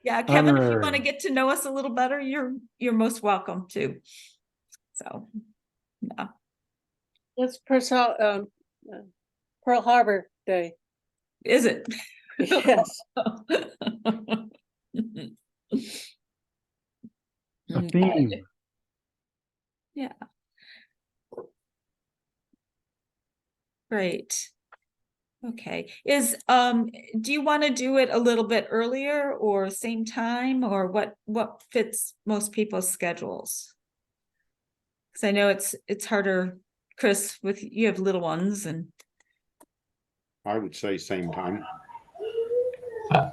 yeah, Kevin, if you want to Honorary. get to know us a little better, you're most welcome to. So yeah. It's Pearl Harbor Day. Is it? Yes. A theme. Yeah. Great. Okay. Do you want to do it a little bit earlier or same time, or what fits most people's schedules? Because I know it's harder, Chris, with you have little ones, and I would say same time.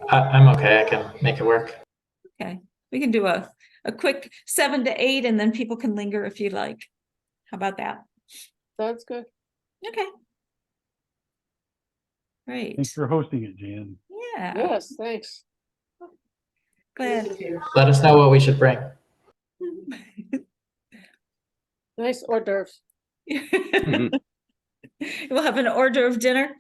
I'm okay. I can make it work. okay. We can do a quick 7 to 8, and then people can linger if you like. How about that? Sounds good. Okay. Great. Thanks for hosting it, Jan. Yeah. Yes, thanks. Glad. Let us know what we should bring. Nice hors d'oeuvres. We'll have an hors d'oeuvre dinner.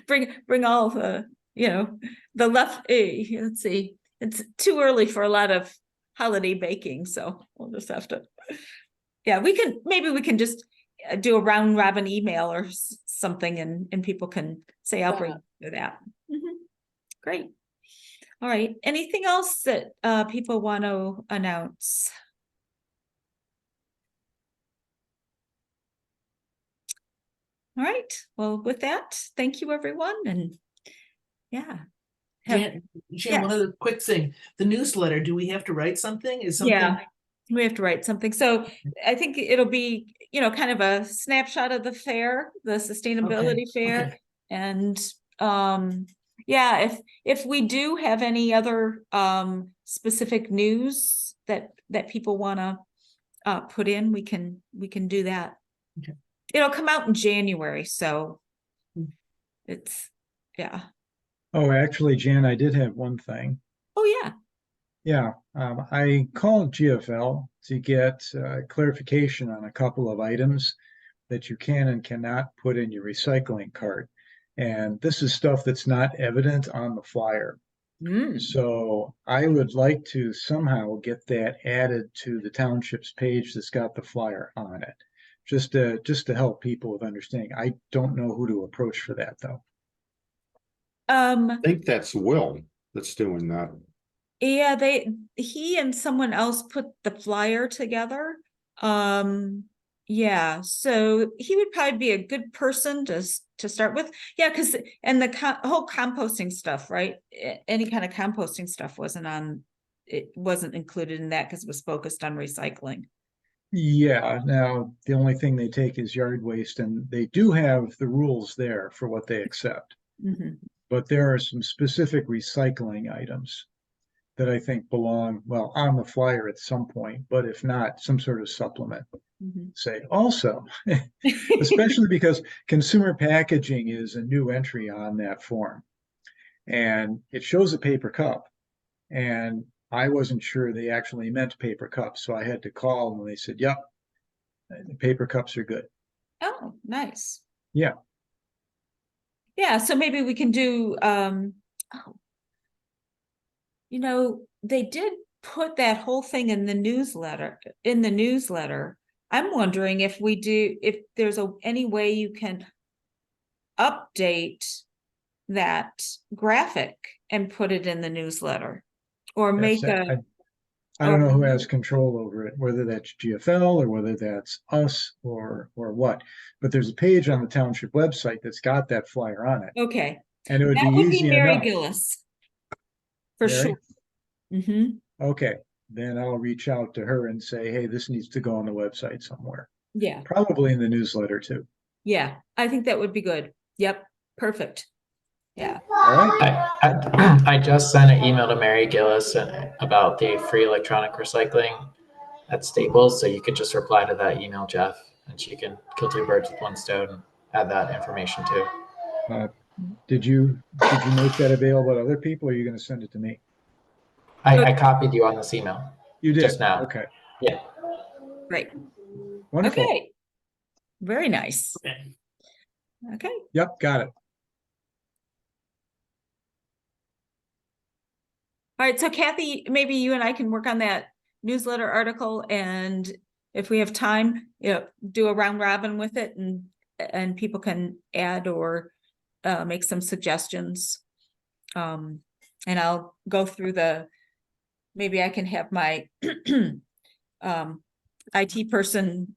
Bring all the, the left. Let's see. It's too early for a lot of holiday baking, so we'll just have to. Yeah, maybe we can just do a round robin email or something, and people can say, I'll bring that. Great. All right. Anything else that people want to announce? All right. Well, with that, thank you, everyone. And yeah. Jan, yeah. one other quick thing. The newsletter, do we have to write something? Is something? Yeah, we have to write something. So I think it'll be, kind of a snapshot of the fair, the sustainability fair. Okay. And yeah, if we do have any other specific news that people want to put in, we can do that. Okay. It'll come out in January, so it's yeah. Oh, actually, Jan, I did have one thing. Oh yeah. Yeah, I called GFL to get clarification on a couple of items that you can and cannot put in your recycling cart. And this is stuff that's not evident on the flyer. So I would like to somehow get that added to the township's page that's got the flyer on it, just to help people with understanding. I don't know who to approach for that, though. I think that's Will that's doing that. Yeah, he and someone else put the flyer together. Yeah, so he would probably be a good person to start with. Yeah, because and the whole composting stuff, right? Any kind of composting stuff wasn't included in that because it was focused on recycling. Yeah, now the only thing they take is yard waste, and they do have the rules there for what they accept. But there are some specific recycling items that I think belong, well, on the flyer at some point, but if not, some sort of supplement. Say also, especially because consumer packaging is a new entry on that form. And it shows a paper cup. And I wasn't sure they actually meant paper cups. So I had to call and they said, yep, the paper cups are good. Oh, nice. Yeah. Yeah, so maybe we can do, oh, you know, they did put that whole thing in the newsletter, I'm wondering if there's any way you can update that graphic and put it in the newsletter, or make I don't know who has control over it, whether that's GFL or whether that's us or what. But there's a page on the township website that's got that flyer on it. Okay, And it would that be would be easy Mary enough. Gillis. For Mary? sure. Mm-hmm. Okay, then I'll reach out to her and say, hey, this needs to go on the website somewhere. Yeah, Probably in the newsletter too. yeah, I think that would be good. Yep, perfect. Yeah. All right. I just sent an email to Mary Gillis about the free electronic recycling at Staples, so you could just reply to that email, Jeff, and she can kill two birds with one stone and add that information too. Did you make that available to other people, or are you going to send it to me? I copied you on this email. You did? Just now. Okay. Yeah. Great. Wonderful. Okay. Very nice. Okay. Okay. Yep, got it. All right, so Kathy, maybe you and I can work on that newsletter article, and if we have time, do a round robin with it, and people can add or make some suggestions. And I'll go through maybe I can have my IT person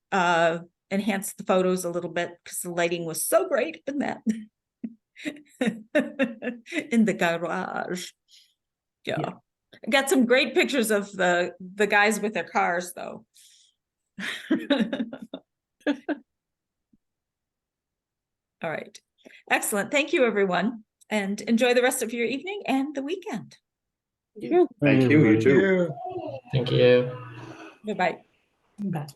enhance the photos a little bit, because the lighting was so great in that in the garage. Yeah. I got some great pictures of the guys with their cars, though. All right. Excellent. Thank you, everyone. And enjoy the rest of your evening and the weekend. Thank you, you too. Thank you. Bye-bye. Bye.